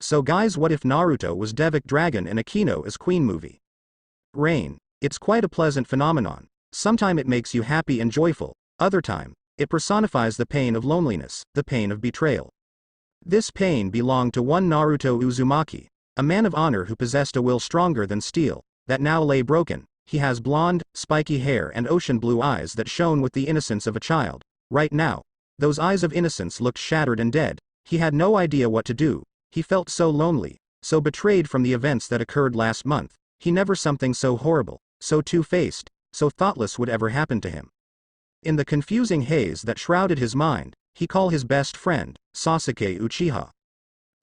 So guys, what if Naruto was Devic Dragon and Akeno as Queen movie? Rain. It's quite a pleasant phenomenon. Sometime it makes you happy and joyful, other time, it personifies the pain of loneliness, the pain of betrayal. This pain belonged to one Naruto Uzumaki, a man of honor who possessed a will stronger than steel, that now lay broken. He has blonde, spiky hair and ocean blue eyes that shone with the innocence of a child. Right now, those eyes of innocence looked shattered and dead. He had no idea what to do. He felt so lonely, so betrayed from the events that occurred last month. He never something so horrible, so two-faced, so thoughtless would ever happen to him. In the confusing haze that shrouded his mind, he called his best friend, Sasuke Uchiha.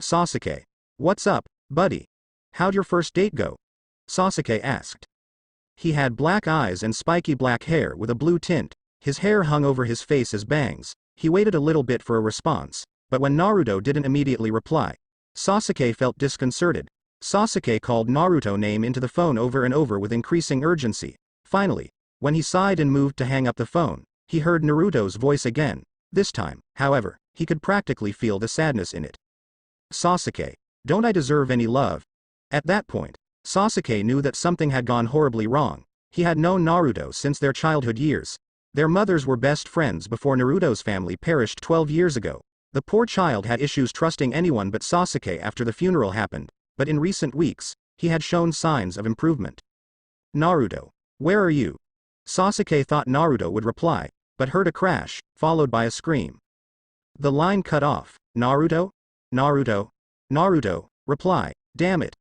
Sasuke. What's up, buddy? How'd your first date go? Sasuke asked. He had black eyes and spiky black hair with a blue tint. His hair hung over his face as bangs. He waited a little bit for a response, but when Naruto didn't immediately reply, Sasuke felt disconcerted. Sasuke called Naruto's name into the phone over and over with increasing urgency. Finally, when he sighed and moved to hang up the phone, he heard Naruto's voice again. This time, however, he could practically feel the sadness in it. Sasuke, don't I deserve any love? At that point, Sasuke knew that something had gone horribly wrong. He had known Naruto since their childhood years. Their mothers were best friends before Naruto's family perished 12 years ago. The poor child had issues trusting anyone but Sasuke after the funeral happened, but in recent weeks, he had shown signs of improvement. Naruto, where are you? Sasuke thought Naruto would reply, but heard a crash, followed by a scream. The line cut off. Naruto? Naruto? Naruto, reply, damn it.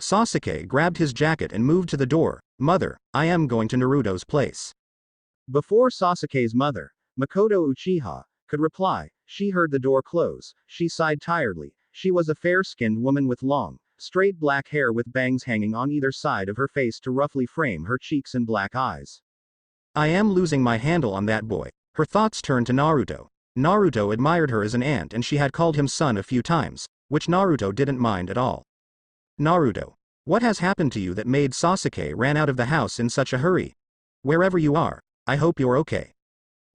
Sasuke grabbed his jacket and moved to the door. Mother, I am going to Naruto's place. Before Sasuke's mother, Makoto Uchiha, could reply, she heard the door close. She sighed tiredly. She was a fair-skinned woman with long, straight black hair with bangs hanging on either side of her face to roughly frame her cheeks and black eyes. I am losing my handle on that boy. Her thoughts turned to Naruto. Naruto admired her as an aunt and she had called him son a few times, which Naruto didn't mind at all. Naruto, what has happened to you that made Sasuke ran out of the house in such a hurry? Wherever you are, I hope you're okay.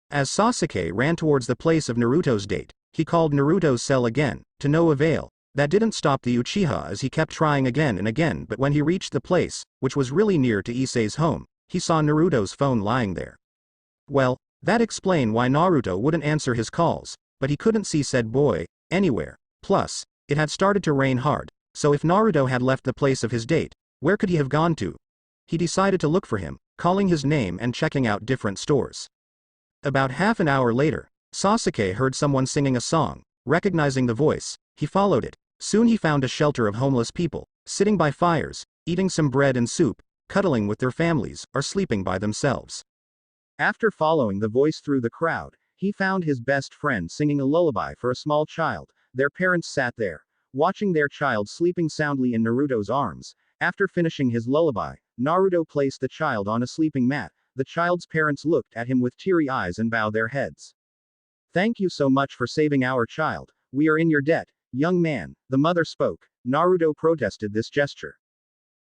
As Sasuke ran towards the place of Naruto's date, he called Naruto's cell again, to no avail. That didn't stop the Uchiha as he kept trying again and again, but when he reached the place, which was really near to Issei's home, he saw Naruto's phone lying there. Well, that explained why Naruto wouldn't answer his calls, but he couldn't see said boy anywhere. Plus, it had started to rain hard, so if Naruto had left the place of his date, where could he have gone to? He decided to look for him, calling his name and checking out different stores. About half an hour later, Sasuke heard someone singing a song. Recognizing the voice, he followed it. Soon he found a shelter of homeless people, sitting by fires, eating some bread and soup, cuddling with their families, or sleeping by themselves. After following the voice through the crowd, he found his best friend singing a lullaby for a small child. Their parents sat there, watching their child sleeping soundly in Naruto's arms. After finishing his lullaby, Naruto placed the child on a sleeping mat. The child's parents looked at him with teary eyes and bowed their heads. Thank you so much for saving our child. We are in your debt, young man, the mother spoke. Naruto protested this gesture.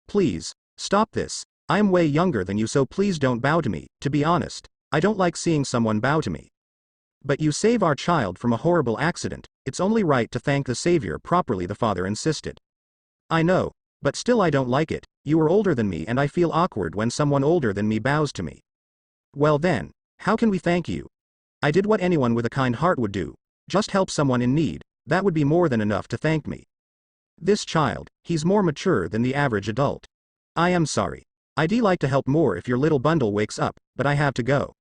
Please, stop this. I am way younger than you, so please don't bow to me. To be honest, I don't like seeing someone bow to me. But you save our child from a horrible accident. It's only right to thank the savior properly, the father insisted. I know, but still I don't like it. You are older than me and I feel awkward when someone older than me bows to me. Well then, how can we thank you? I did what anyone with a kind heart would do. Just help someone in need. That would be more than enough to thank me. This child, he's more mature than the average adult. I am sorry. I'd like to help more if your little bundle wakes up, but I have to go.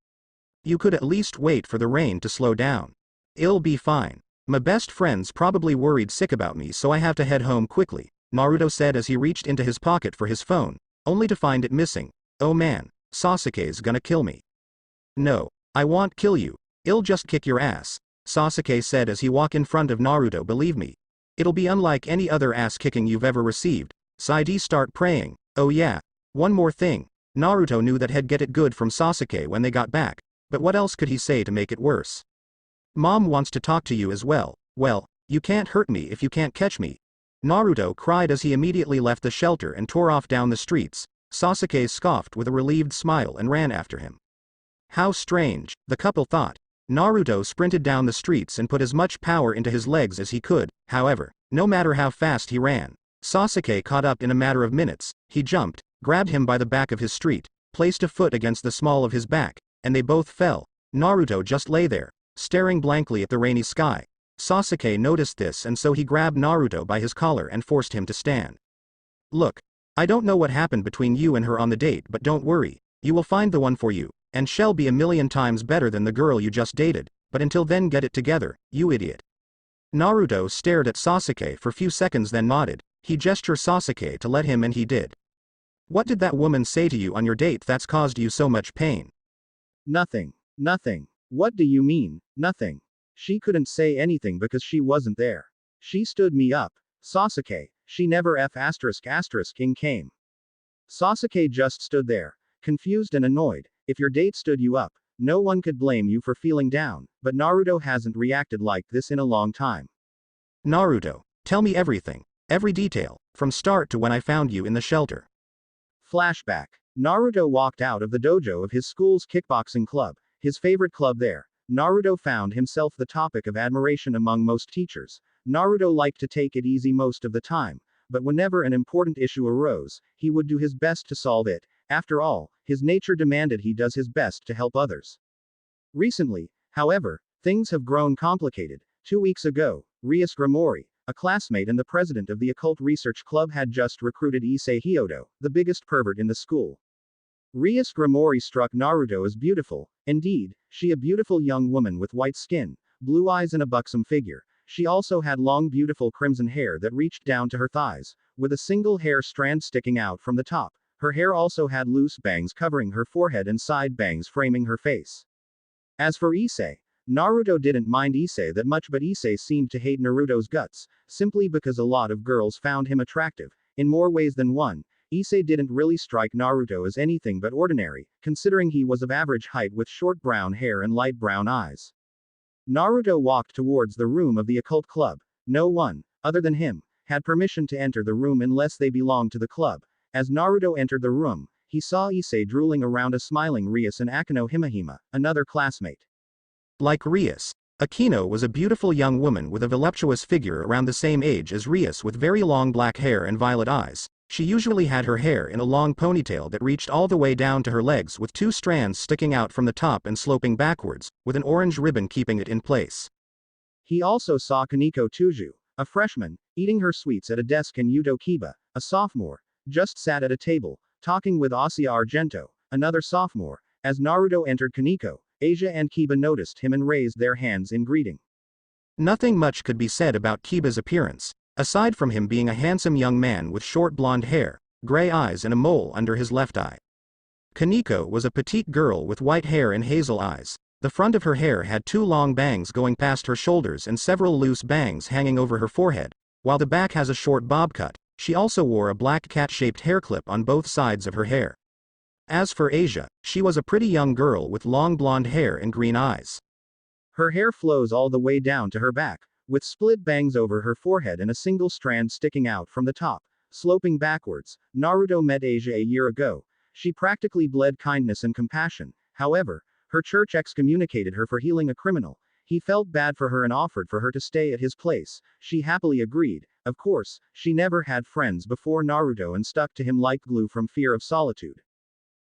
You could at least wait for the rain to slow down. It'll be fine. My best friend's probably worried sick about me, so I have to head home quickly, Naruto said as he reached into his pocket for his phone, only to find it missing. Oh man, Sasuke's gonna kill me. No, I won't kill you. I'll just kick your ass, Sasuke said as he walked in front of Naruto. Believe me, it'll be unlike any other ass kicking you've ever received. Side start praying. Oh yeah. One more thing. Naruto knew that he'd get it good from Sasuke when they got back, but what else could he say to make it worse? Mom wants to talk to you as well. Well, you can't hurt me if you can't catch me. Naruto cried as he immediately left the shelter and tore off down the streets. Sasuke scoffed with a relieved smile and ran after him. How strange, the couple thought. Naruto sprinted down the streets and put as much power into his legs as he could. However, no matter how fast he ran, Sasuke caught up in a matter of minutes. He jumped, grabbed him by the back of his street, placed a foot against the small of his back, and they both fell. Naruto just lay there, staring blankly at the rainy sky. Sasuke noticed this, and so he grabbed Naruto by his collar and forced him to stand. Look, I don't know what happened between you and her on the date, but don't worry, you will find the one for you, and she'll be a million times better than the girl you just dated, but until then get it together, you idiot. Naruto stared at Sasuke for a few seconds, then nodded. He gestured Sasuke to let him, and he did. What did that woman say to you on your date that's caused you so much pain? Nothing. Nothing. What do you mean, nothing? She couldn't say anything because she wasn't there. She stood me up. Sasuke, she never ***ing came. Sasuke just stood there, confused and annoyed. If your date stood you up, no one could blame you for feeling down, but Naruto hasn't reacted like this in a long time. Naruto, tell me everything, every detail, from start to when I found you in the shelter. Flashback. Naruto walked out of the dojo of his school's kickboxing club, his favorite club there. Naruto found himself the topic of admiration among most teachers. Naruto liked to take it easy most of the time, but whenever an important issue arose, he would do his best to solve it. After all, his nature demanded he does his best to help others. Recently, however, things have grown complicated. 2 weeks ago, Rias Gramori, a classmate and the president of the Occult Research Club, had just recruited Issei Hyodo, the biggest pervert in the school. Rias Gramori struck Naruto as beautiful. Indeed, she a beautiful young woman with white skin, blue eyes and a buxom figure. She also had long beautiful crimson hair that reached down to her thighs, with a single hair strand sticking out from the top. Her hair also had loose bangs covering her forehead and side bangs framing her face. As for Issei, Naruto didn't mind Issei that much, but Issei seemed to hate Naruto's guts, simply because a lot of girls found him attractive, in more ways than one. Issei didn't really strike Naruto as anything but ordinary, considering he was of average height with short brown hair and light brown eyes. Naruto walked towards the room of the occult club. No one, other than him, had permission to enter the room unless they belonged to the club. As Naruto entered the room, he saw Issei drooling around a smiling Rias and Akeno Himahima, another classmate. Like Rias, Akeno was a beautiful young woman with a voluptuous figure around the same age as Rias, with very long black hair and violet eyes. She usually had her hair in a long ponytail that reached all the way down to her legs, with 2 strands sticking out from the top and sloping backwards, with an orange ribbon keeping it in place. He also saw Kaneko Tuju, a freshman, eating her sweets at a desk, and Yuto Kiba, a sophomore, just sat at a table, talking with Asuya Argento, another sophomore. As Naruto entered, Kaneko, Asia and Kiba noticed him and raised their hands in greeting. Nothing much could be said about Kiba's appearance, aside from him being a handsome young man with short blonde hair, gray eyes and a mole under his left eye. Kaneko was a petite girl with white hair and hazel eyes. The front of her hair had 2 long bangs going past her shoulders and several loose bangs hanging over her forehead, while the back has a short bob cut. She also wore a black cat-shaped hair clip on both sides of her hair. As for Asia, she was a pretty young girl with long blonde hair and green eyes. Her hair flows all the way down to her back, with split bangs over her forehead and a single strand sticking out from the top, sloping backwards. Naruto met Asia a year ago. She practically bled kindness and compassion. However, her church excommunicated her for healing a criminal. He felt bad for her and offered for her to stay at his place. She happily agreed. Of course, she never had friends before Naruto and stuck to him like glue from fear of solitude.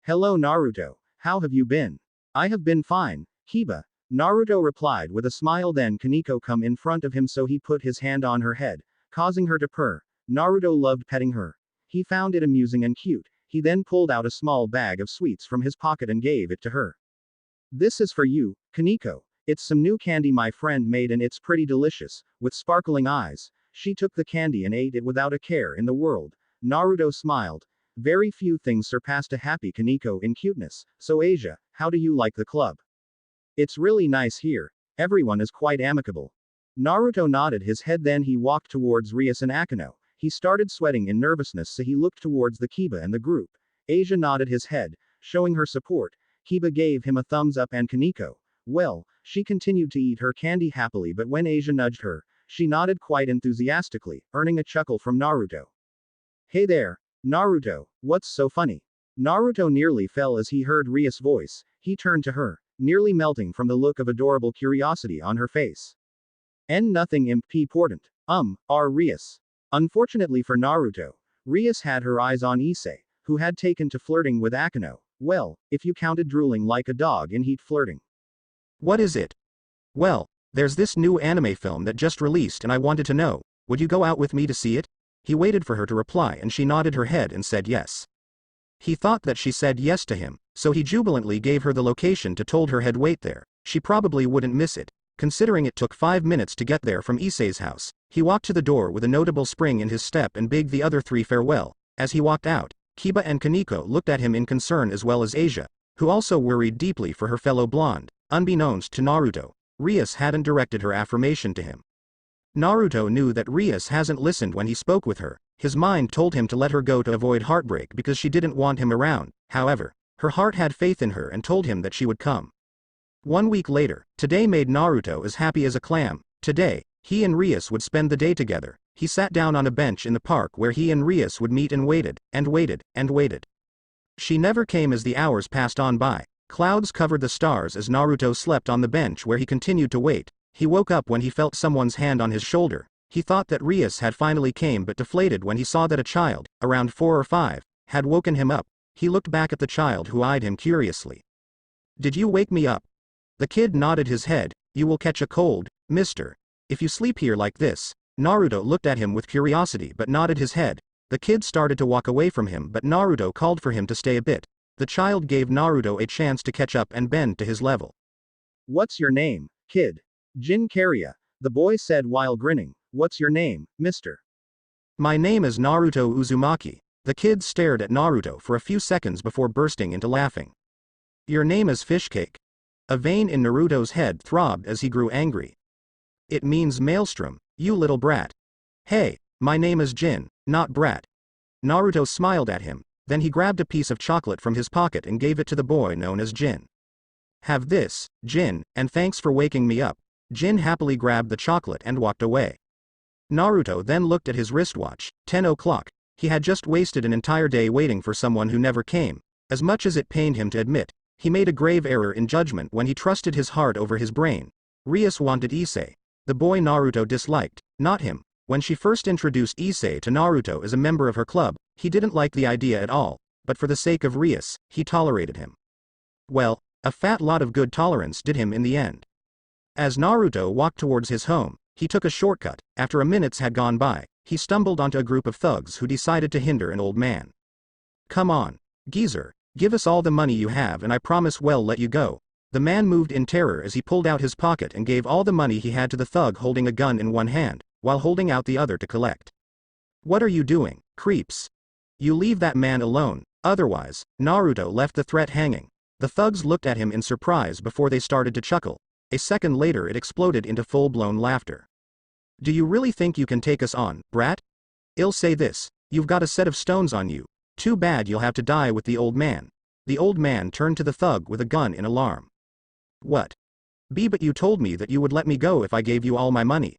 Hello Naruto, how have you been? I have been fine, Kiba. Naruto replied with a smile. Then Kaneko come in front of him, so he put his hand on her head, causing her to purr. Naruto loved petting her. He found it amusing and cute. He then pulled out a small bag of sweets from his pocket and gave it to her. This is for you, Kaneko. It's some new candy my friend made and it's pretty delicious, with sparkling eyes. She took the candy and ate it without a care in the world. Naruto smiled. Very few things surpassed a happy Kaneko in cuteness. So Asia, how do you like the club? It's really nice here. Everyone is quite amicable. Naruto nodded his head, then he walked towards Rias and Akeno. He started sweating in nervousness, so he looked towards the Kiba and the group. Asia nodded his head, showing her support. Kiba gave him a thumbs up and Kaneko, well, she continued to eat her candy happily, but when Asia nudged her, she nodded quite enthusiastically, earning a chuckle from Naruto. Hey there, Naruto, what's so funny? Naruto nearly fell as he heard Rias' voice. He turned to her. nearly melting from the look of adorable curiosity on her face. N nothing important. Rias. Unfortunately for Naruto, Rias had her eyes on Issei, who had taken to flirting with Akeno. Well, if you counted drooling like a dog in heat flirting. What is it? Well, there's this new anime film that just released and I wanted to know, would you go out with me to see it? He waited for her to reply and she nodded her head and said yes. He thought that she said yes to him, so he jubilantly gave her the location to told her head wait there. She probably wouldn't miss it, considering it took 5 minutes to get there from Issei's house. He walked to the door with a notable spring in his step and bade the other three farewell. As he walked out, Kiba and Kaneko looked at him in concern as well as Asia, who also worried deeply for her fellow blonde. Unbeknownst to Naruto, Rias hadn't directed her affirmation to him. Naruto knew that Rias hasn't listened when he spoke with her. His mind told him to let her go to avoid heartbreak because she didn't want him around. However, her heart had faith in her and told him that she would come. 1 week later, today made Naruto as happy as a clam. Today, he and Rias would spend the day together. He sat down on a bench in the park where he and Rias would meet and waited, and waited, and waited. She never came as the hours passed on by. Clouds covered the stars as Naruto slept on the bench where he continued to wait. He woke up when he felt someone's hand on his shoulder. He thought that Rias had finally came but deflated when he saw that a child, around 4 or 5, had woken him up. He looked back at the child who eyed him curiously. "Did you wake me up?" The kid nodded his head. "You will catch a cold, mister, if you sleep here like this." Naruto looked at him with curiosity but nodded his head. The kid started to walk away from him but Naruto called for him to stay a bit. The child gave Naruto a chance to catch up and bend to his level. "What's your name, kid?" "Jin Kariya," the boy said while grinning. "What's your name, mister?" "My name is Naruto Uzumaki." The kid stared at Naruto for a few seconds before bursting into laughing. "Your name is Fishcake." A vein in Naruto's head throbbed as he grew angry. "It means maelstrom, you little brat." "Hey, my name is Jin, not brat." Naruto smiled at him, then he grabbed a piece of chocolate from his pocket and gave it to the boy known as Jin. "Have this, Jin, and thanks for waking me up." Jin happily grabbed the chocolate and walked away. Naruto then looked at his wristwatch. 10 o'clock. He had just wasted an entire day waiting for someone who never came. As much as it pained him to admit, he made a grave error in judgment when he trusted his heart over his brain. Rias wanted Issei. The boy Naruto disliked, not him. When she first introduced Issei to Naruto as a member of her club, he didn't like the idea at all, but for the sake of Rias, he tolerated him. Well, a fat lot of good tolerance did him in the end. As Naruto walked towards his home, he took a shortcut. After a minute had gone by, he stumbled onto a group of thugs who decided to hinder an old man. "Come on, geezer, give us all the money you have and I promise we'll let you go." The man moved in terror as he pulled out his pocket and gave all the money he had to the thug holding a gun in one hand, while holding out the other to collect. "What are you doing, creeps? You leave that man alone, otherwise." Naruto left the threat hanging. The thugs looked at him in surprise before they started to chuckle. A second later it exploded into full-blown laughter. "Do you really think you can take us on, brat? I'll say this, you've got a set of stones on you. Too bad you'll have to die with the old man." The old man turned to the thug with a gun in alarm. "What? But you told me that you would let me go if I gave you all my money."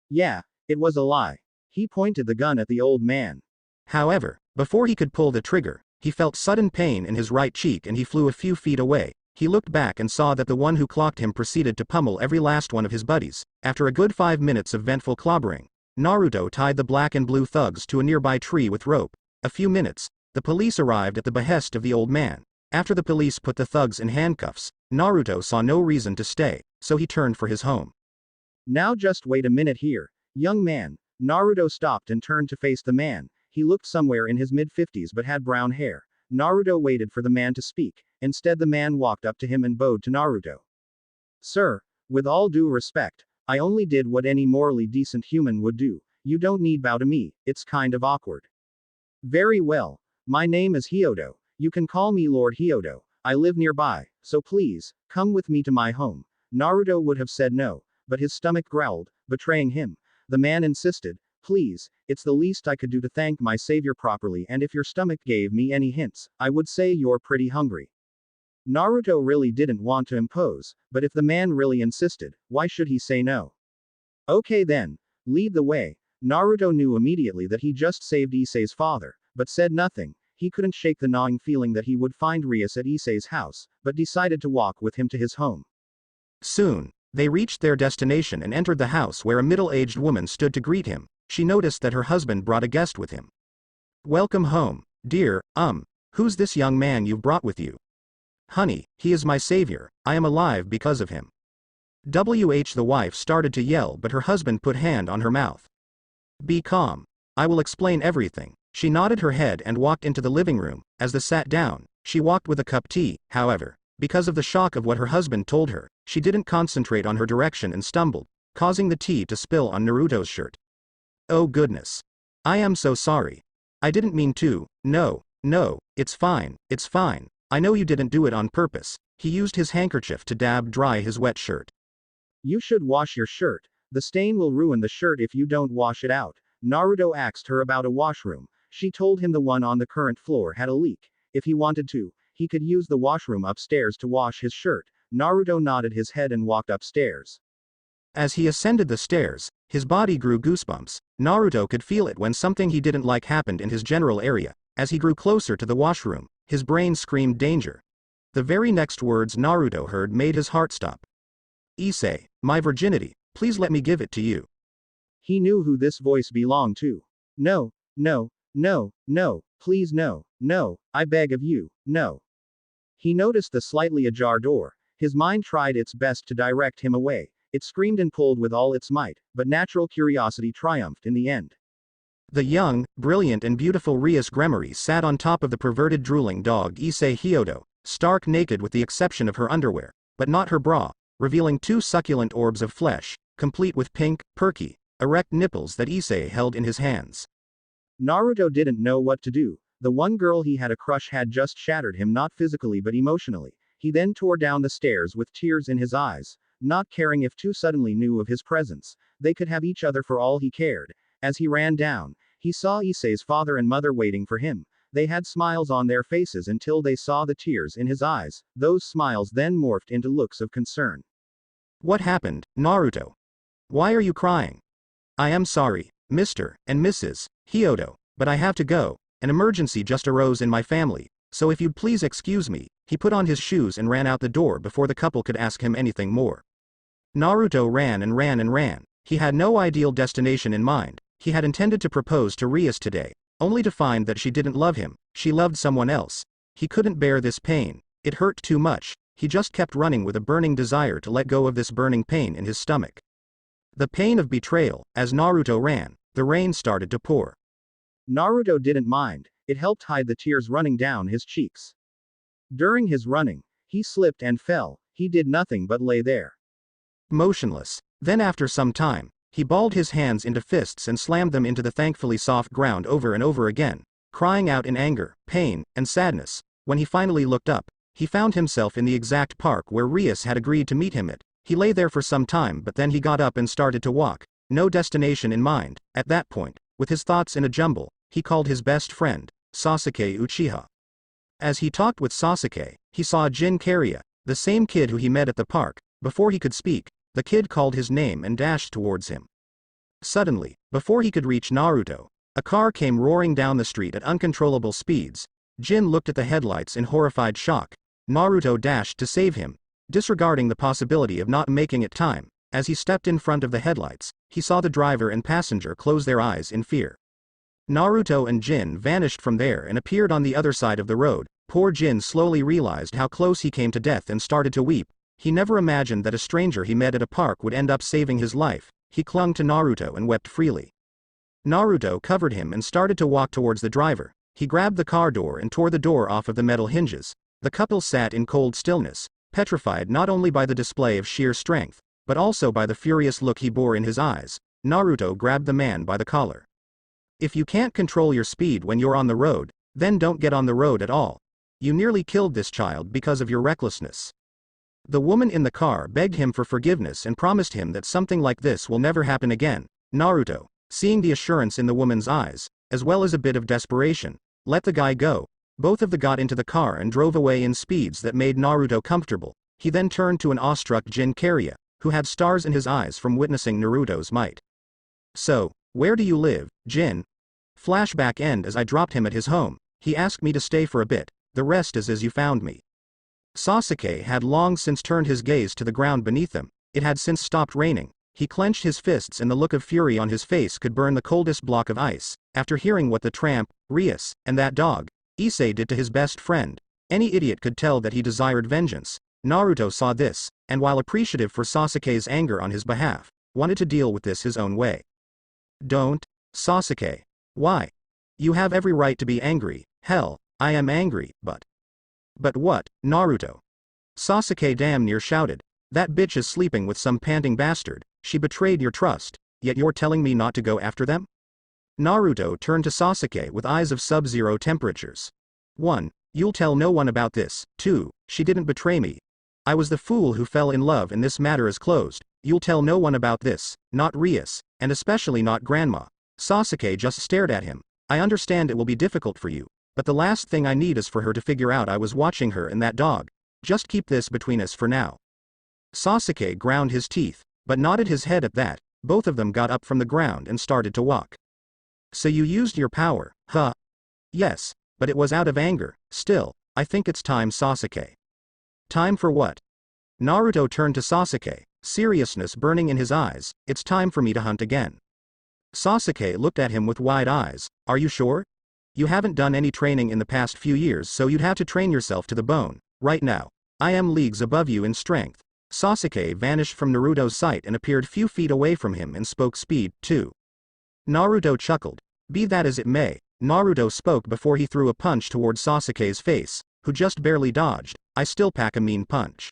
"Yeah, it was a lie." He pointed the gun at the old man. However, before he could pull the trigger, he felt sudden pain in his right cheek and he flew a few feet away. He looked back and saw that the one who clocked him proceeded to pummel every last one of his buddies. After a good 5 minutes of vengeful clobbering, Naruto tied the black and blue thugs to a nearby tree with rope. A few minutes, the police arrived at the behest of the old man. After the police put the thugs in handcuffs, Naruto saw no reason to stay, so he turned for his home. "Now just wait a minute here, young man." Naruto stopped and turned to face the man. He looked somewhere in his mid-50s but had brown hair. Naruto waited for the man to speak. Instead the man walked up to him and bowed to Naruto. "Sir, with all due respect, I only did what any morally decent human would do. You don't need bow to me, it's kind of awkward." "Very well. My name is Hyodo. You can call me Lord Hyodo. I live nearby, so please, come with me to my home." Naruto would have said no, but his stomach growled, betraying him. The man insisted, "Please, it's the least I could do to thank my savior properly, and if your stomach gave me any hints, I would say you're pretty hungry." Naruto really didn't want to impose, but if the man really insisted, why should he say no? "Okay then, lead the way." Naruto knew immediately that he just saved Issei's father, but said nothing. He couldn't shake the gnawing feeling that he would find Rias at Issei's house, but decided to walk with him to his home. Soon, they reached their destination and entered the house where a middle-aged woman stood to greet him. She noticed that her husband brought a guest with him. "Welcome home, dear, who's this young man you've brought with you?" "Honey, he is my savior, I am alive because of him." The wife started to yell, but her husband put hand on her mouth. "Be calm. I will explain everything." She nodded her head and walked into the living room. As they sat down, she walked with a cup of tea. However, because of the shock of what her husband told her, she didn't concentrate on her direction and stumbled, causing the tea to spill on Naruto's shirt. "Oh goodness. I am so sorry. I didn't mean to." No, it's fine, it's fine. I know you didn't do it on purpose." He used his handkerchief to dab dry his wet shirt. "You should wash your shirt. The stain will ruin the shirt if you don't wash it out." Naruto asked her about a washroom. She told him the one on the current floor had a leak. If he wanted to, he could use the washroom upstairs to wash his shirt. Naruto nodded his head and walked upstairs. As he ascended the stairs, his body grew goosebumps. Naruto could feel it when something he didn't like happened in his general area. As he grew closer to the washroom, his brain screamed danger. The very next words Naruto heard made his heart stop. "Issei, my virginity, please let me give it to you." He knew who this voice belonged to. "No, please no, I beg of you, no." He noticed the slightly ajar door. His mind tried its best to direct him away. It screamed and pulled with all its might, but natural curiosity triumphed in the end. The young, brilliant and beautiful Rias Gremory sat on top of the perverted drooling dog Issei Hyodo, stark naked with the exception of her underwear, but not her bra, revealing two succulent orbs of flesh, complete with pink, perky, erect nipples that Issei held in his hands. Naruto didn't know what to do. The one girl he had a crush had just shattered him, not physically but emotionally. He then tore down the stairs with tears in his eyes, not caring if two suddenly knew of his presence. They could have each other for all he cared. As he ran down, he saw Issei's father and mother waiting for him. They had smiles on their faces until they saw the tears in his eyes. Those smiles then morphed into looks of concern. "What happened, Naruto? Why are you crying?" "I am sorry, Mr. and Mrs. Hyodo, but I have to go. An emergency just arose in my family, so if you'd please excuse me." He put on his shoes and ran out the door before the couple could ask him anything more. Naruto ran and ran and ran. He had no ideal destination in mind. He had intended to propose to Rias today, only to find that she didn't love him. She loved someone else. He couldn't bear this pain. It hurt too much. He just kept running with a burning desire to let go of this burning pain in his stomach. The pain of betrayal. As Naruto ran, the rain started to pour. Naruto didn't mind. It helped hide the tears running down his cheeks. During his running, he slipped and fell. He did nothing but lay there, motionless. Then after some time, he balled his hands into fists and slammed them into the thankfully soft ground over and over again, crying out in anger, pain, and sadness. When he finally looked up, he found himself in the exact park where Rias had agreed to meet him at. He lay there for some time, but then he got up and started to walk, no destination in mind. At that point, with his thoughts in a jumble, he called his best friend, Sasuke Uchiha. As he talked with Sasuke, he saw Jin Kariya, the same kid who he met at the park. Before he could speak, the kid called his name and dashed towards him. Suddenly, before he could reach Naruto, a car came roaring down the street at uncontrollable speeds. Jin looked at the headlights in horrified shock. Naruto dashed to save him, disregarding the possibility of not making it time. As he stepped in front of the headlights, he saw the driver and passenger close their eyes in fear. Naruto and Jin vanished from there and appeared on the other side of the road. Poor Jin slowly realized how close he came to death and started to weep. He never imagined that a stranger he met at a park would end up saving his life. He clung to Naruto and wept freely. Naruto covered him and started to walk towards the driver. He grabbed the car door and tore the door off of the metal hinges. The couple sat in cold stillness, petrified not only by the display of sheer strength, but also by the furious look he bore in his eyes. Naruto grabbed the man by the collar. "If you can't control your speed when you're on the road, then don't get on the road at all. You nearly killed this child because of your recklessness." The woman in the car begged him for forgiveness and promised him that something like this will never happen again. Naruto, seeing the assurance in the woman's eyes, as well as a bit of desperation, let the guy go. Both of them got into the car and drove away in speeds that made Naruto comfortable. He then turned to an awestruck Jin Kariya, who had stars in his eyes from witnessing Naruto's might. "So, where do you live, Jin?" Flashback end. As I dropped him at his home, He asked me to stay for a bit, the rest is as you found me. Sasuke had long since turned his gaze to the ground beneath him. It had since stopped raining. He clenched his fists and the look of fury on his face could burn the coldest block of ice. After hearing what the tramp, Rias, and that dog, Issei did to his best friend, any idiot could tell that he desired vengeance. Naruto saw this, and while appreciative for Sasuke's anger on his behalf, wanted to deal with this his own way. Don't, Sasuke. Why? You have every right to be angry. Hell, I am angry, but what, Naruto? Sasuke damn near shouted. That bitch is sleeping with some panting bastard. She betrayed your trust, yet you're telling me not to go after them? Naruto turned to Sasuke with eyes of sub-zero temperatures. 1. You'll tell no one about this. 2. She didn't betray me. I was the fool who fell in love and this matter is closed. You'll tell no one about this, not Rias, and especially not Grandma. Sasuke just stared at him. I understand it will be difficult for you, but the last thing I need is for her to figure out I was watching her and that dog. Just keep this between us for now. Sasuke ground his teeth, but nodded his head at that. Both of them got up from the ground and started to walk. So you used your power, huh? Yes, but it was out of anger. Still, I think it's time, Sasuke. Time for what? Naruto turned to Sasuke, seriousness burning in his eyes. It's time for me to hunt again. Sasuke looked at him with wide eyes. Are you sure? You haven't done any training in the past few years, so you'd have to train yourself to the bone. Right now, I am leagues above you in strength. Sasuke vanished from Naruto's sight and appeared few feet away from him and spoke speed, too. Naruto chuckled. Be that as it may, Naruto spoke before he threw a punch toward Sasuke's face, who just barely dodged. I still pack a mean punch.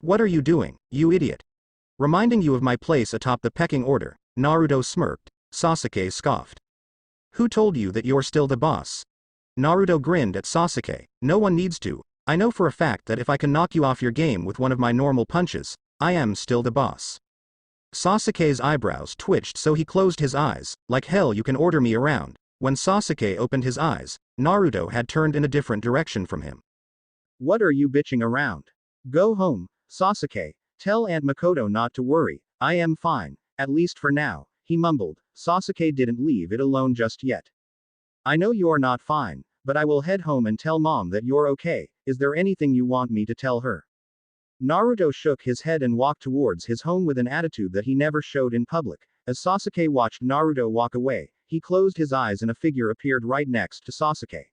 What are you doing, you idiot? Reminding you of my place atop the pecking order, Naruto smirked. Sasuke scoffed. Who told you that you're still the boss? Naruto grinned at Sasuke. No one needs to. I know for a fact that if I can knock you off your game with one of my normal punches, I am still the boss. Sasuke's eyebrows twitched so he closed his eyes. Like hell you can order me around. When Sasuke opened his eyes, Naruto had turned in a different direction from him. What are you bitching around? Go home, Sasuke. Tell Aunt Makoto not to worry. I am fine, at least for now, he mumbled. Sasuke didn't leave it alone just yet. I know you're not fine, but I will head home and tell Mom that you're okay. Is there anything you want me to tell her? Naruto shook his head and walked towards his home with an attitude that he never showed in public. As Sasuke watched Naruto walk away, he closed his eyes and a figure appeared right next to Sasuke.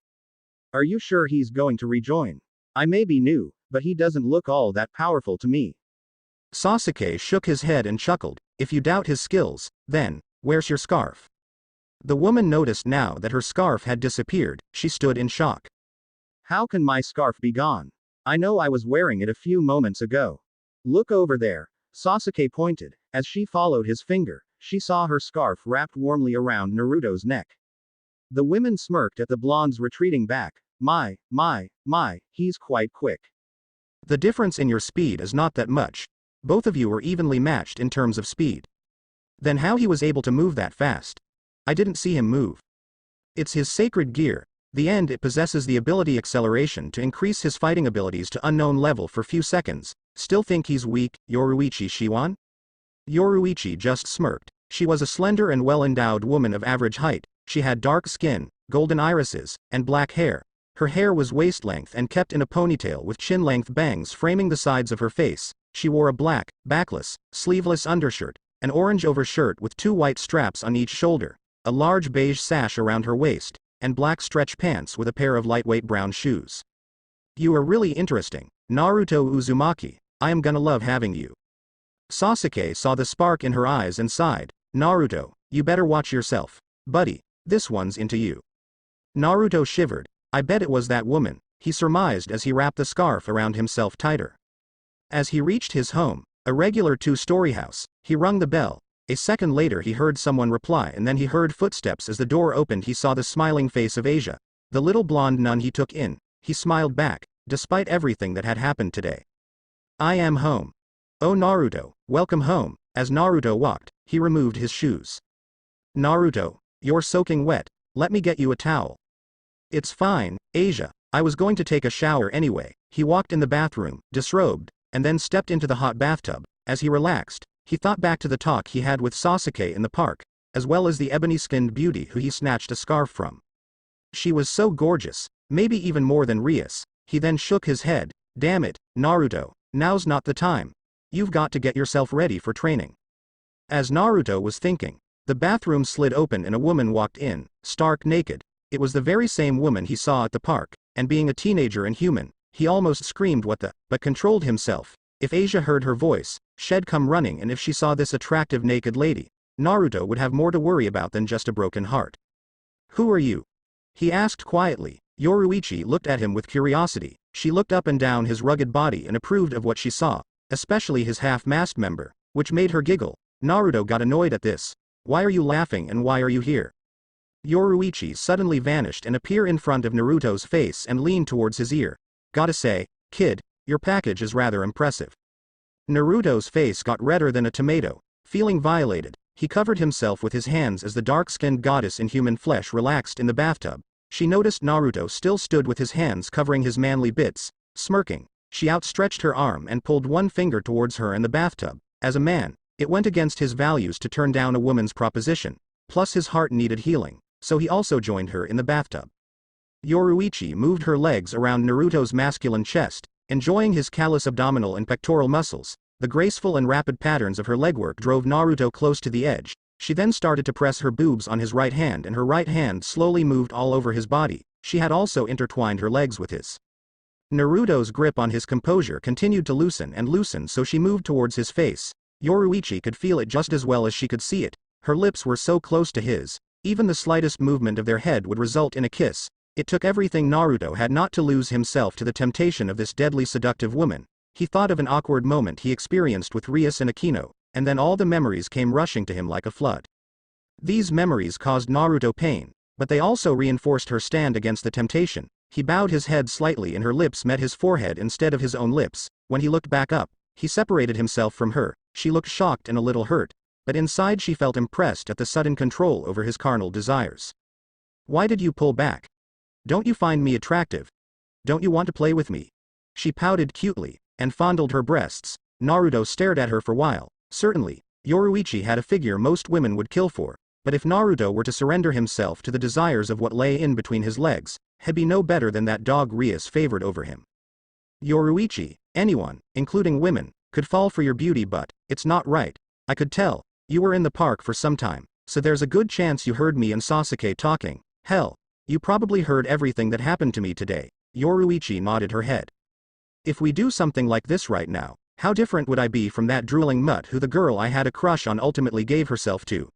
Are you sure he's going to rejoin? I may be new, but he doesn't look all that powerful to me. Sasuke shook his head and chuckled. If you doubt his skills, then, where's your scarf? The woman noticed now that her scarf had disappeared. She stood in shock. How can my scarf be gone? I know I was wearing it a few moments ago. Look over there. Sasuke pointed. As she followed his finger, she saw her scarf wrapped warmly around Naruto's neck. The women smirked at the blonde's retreating back. My, he's quite quick. The difference in your speed is not that much. Both of you were evenly matched in terms of speed. Then how he was able to move that fast? I didn't see him move. It's his sacred gear. The end it possesses the ability acceleration to increase his fighting abilities to unknown level for few seconds. Still think he's weak, Yoruichi Shiwan? Yoruichi just smirked. She was a slender and well-endowed woman of average height. She had dark skin, golden irises, and black hair. Her hair was waist-length and kept in a ponytail with chin-length bangs framing the sides of her face. She wore a black, backless, sleeveless undershirt, an orange overshirt with 2 white straps on each shoulder, a large beige sash around her waist, and black stretch pants with a pair of lightweight brown shoes. You are really interesting, Naruto Uzumaki. I am gonna love having you. Sasuke saw the spark in her eyes and sighed. Naruto, you better watch yourself. Buddy, this one's into you. Naruto shivered. I bet it was that woman, he surmised as he wrapped the scarf around himself tighter. As he reached his home, a regular 2-story house, he rung the bell. A second later he heard someone reply and then he heard footsteps. As the door opened he saw the smiling face of Asia, the little blonde nun he took in. He smiled back, despite everything that had happened today. I am home. Oh Naruto, welcome home. As Naruto walked, he removed his shoes. Naruto, you're soaking wet, let me get you a towel. It's fine, Asia, I was going to take a shower anyway. He walked in the bathroom, disrobed, and then stepped into the hot bathtub. As he relaxed, he thought back to the talk he had with Sasuke in the park, as well as the ebony-skinned beauty who he snatched a scarf from. She was so gorgeous, maybe even more than Rias. He then shook his head. Damn it, Naruto, now's not the time. You've got to get yourself ready for training. As Naruto was thinking, the bathroom slid open and a woman walked in, stark naked. It was the very same woman he saw at the park, and being a teenager and human, he almost screamed what the, but controlled himself. If Asia heard her voice, she'd come running, and if she saw this attractive naked lady, Naruto would have more to worry about than just a broken heart. Who are you? He asked quietly. Yoruichi looked at him with curiosity. She looked up and down his rugged body and approved of what she saw, especially his half-mast member, which made her giggle. Naruto got annoyed at this. Why are you laughing and why are you here? Yoruichi suddenly vanished and appeared in front of Naruto's face and leaned towards his ear. Gotta say, kid, your package is rather impressive. Naruto's face got redder than a tomato. Feeling violated, he covered himself with his hands as the dark-skinned goddess in human flesh relaxed in the bathtub. She noticed Naruto still stood with his hands covering his manly bits. Smirking, she outstretched her arm and pulled one finger towards her and the bathtub. As a man, it went against his values to turn down a woman's proposition. Plus his heart needed healing, so he also joined her in the bathtub. Yoruichi moved her legs around Naruto's masculine chest, enjoying his callous abdominal and pectoral muscles. The graceful and rapid patterns of her legwork drove Naruto close to the edge. She then started to press her boobs on his right hand and her right hand slowly moved all over his body. She had also intertwined her legs with his. Naruto's grip on his composure continued to loosen and loosen, so she moved towards his face. Yoruichi could feel it just as well as she could see it. Her lips were so close to his. Even the slightest movement of their head would result in a kiss. It took everything Naruto had not to lose himself to the temptation of this deadly seductive woman. He thought of an awkward moment he experienced with Rias and Akeno, and then all the memories came rushing to him like a flood. These memories caused Naruto pain, but they also reinforced her stand against the temptation. He bowed his head slightly and her lips met his forehead instead of his own lips. When he looked back up, he separated himself from her. She looked shocked and a little hurt, but inside she felt impressed at the sudden control over his carnal desires. Why did you pull back? Don't you find me attractive? Don't you want to play with me? She pouted cutely, and fondled her breasts. Naruto stared at her for a while. Certainly, Yoruichi had a figure most women would kill for, but if Naruto were to surrender himself to the desires of what lay in between his legs, he'd be no better than that dog Rias favored over him. Yoruichi, anyone, including women, could fall for your beauty, but it's not right. I could tell. You were in the park for some time, so there's a good chance you heard me and Sasuke talking. Hell, you probably heard everything that happened to me today. Yoruichi nodded her head. If we do something like this right now, how different would I be from that drooling mutt who the girl I had a crush on ultimately gave herself to?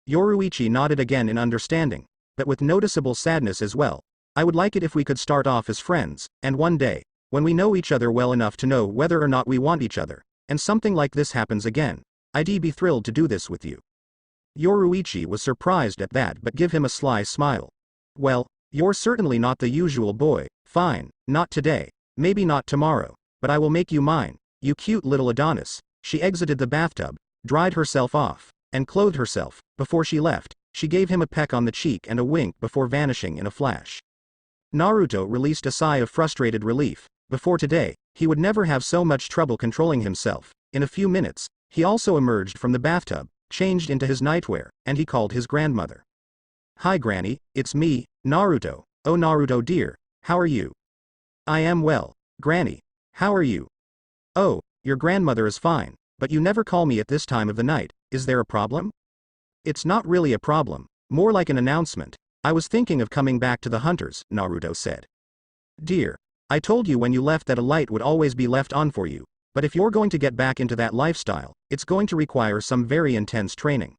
Yoruichi nodded again in understanding, but with noticeable sadness as well. I would like it if we could start off as friends, and one day, when we know each other well enough to know whether or not we want each other, and something like this happens again, I'd be thrilled to do this with you. Yoruichi was surprised at that but gave him a sly smile. Well, you're certainly not the usual boy. Fine, not today, maybe not tomorrow, but I will make you mine, you cute little Adonis. She exited the bathtub, dried herself off, and clothed herself. Before she left, she gave him a peck on the cheek and a wink before vanishing in a flash. Naruto released a sigh of frustrated relief. Before today, he would never have so much trouble controlling himself. In a few minutes, he also emerged from the bathtub, changed into his nightwear, and he called his grandmother. Hi Granny, it's me, Naruto. Oh Naruto dear, how are you? I am well. Granny, how are you? Oh, your grandmother is fine, but you never call me at this time of the night. Is there a problem? It's not really a problem, more like an announcement. I was thinking of coming back to the hunters, Naruto said. Dear, I told you when you left that a light would always be left on for you, but if you're going to get back into that lifestyle, it's going to require some very intense training.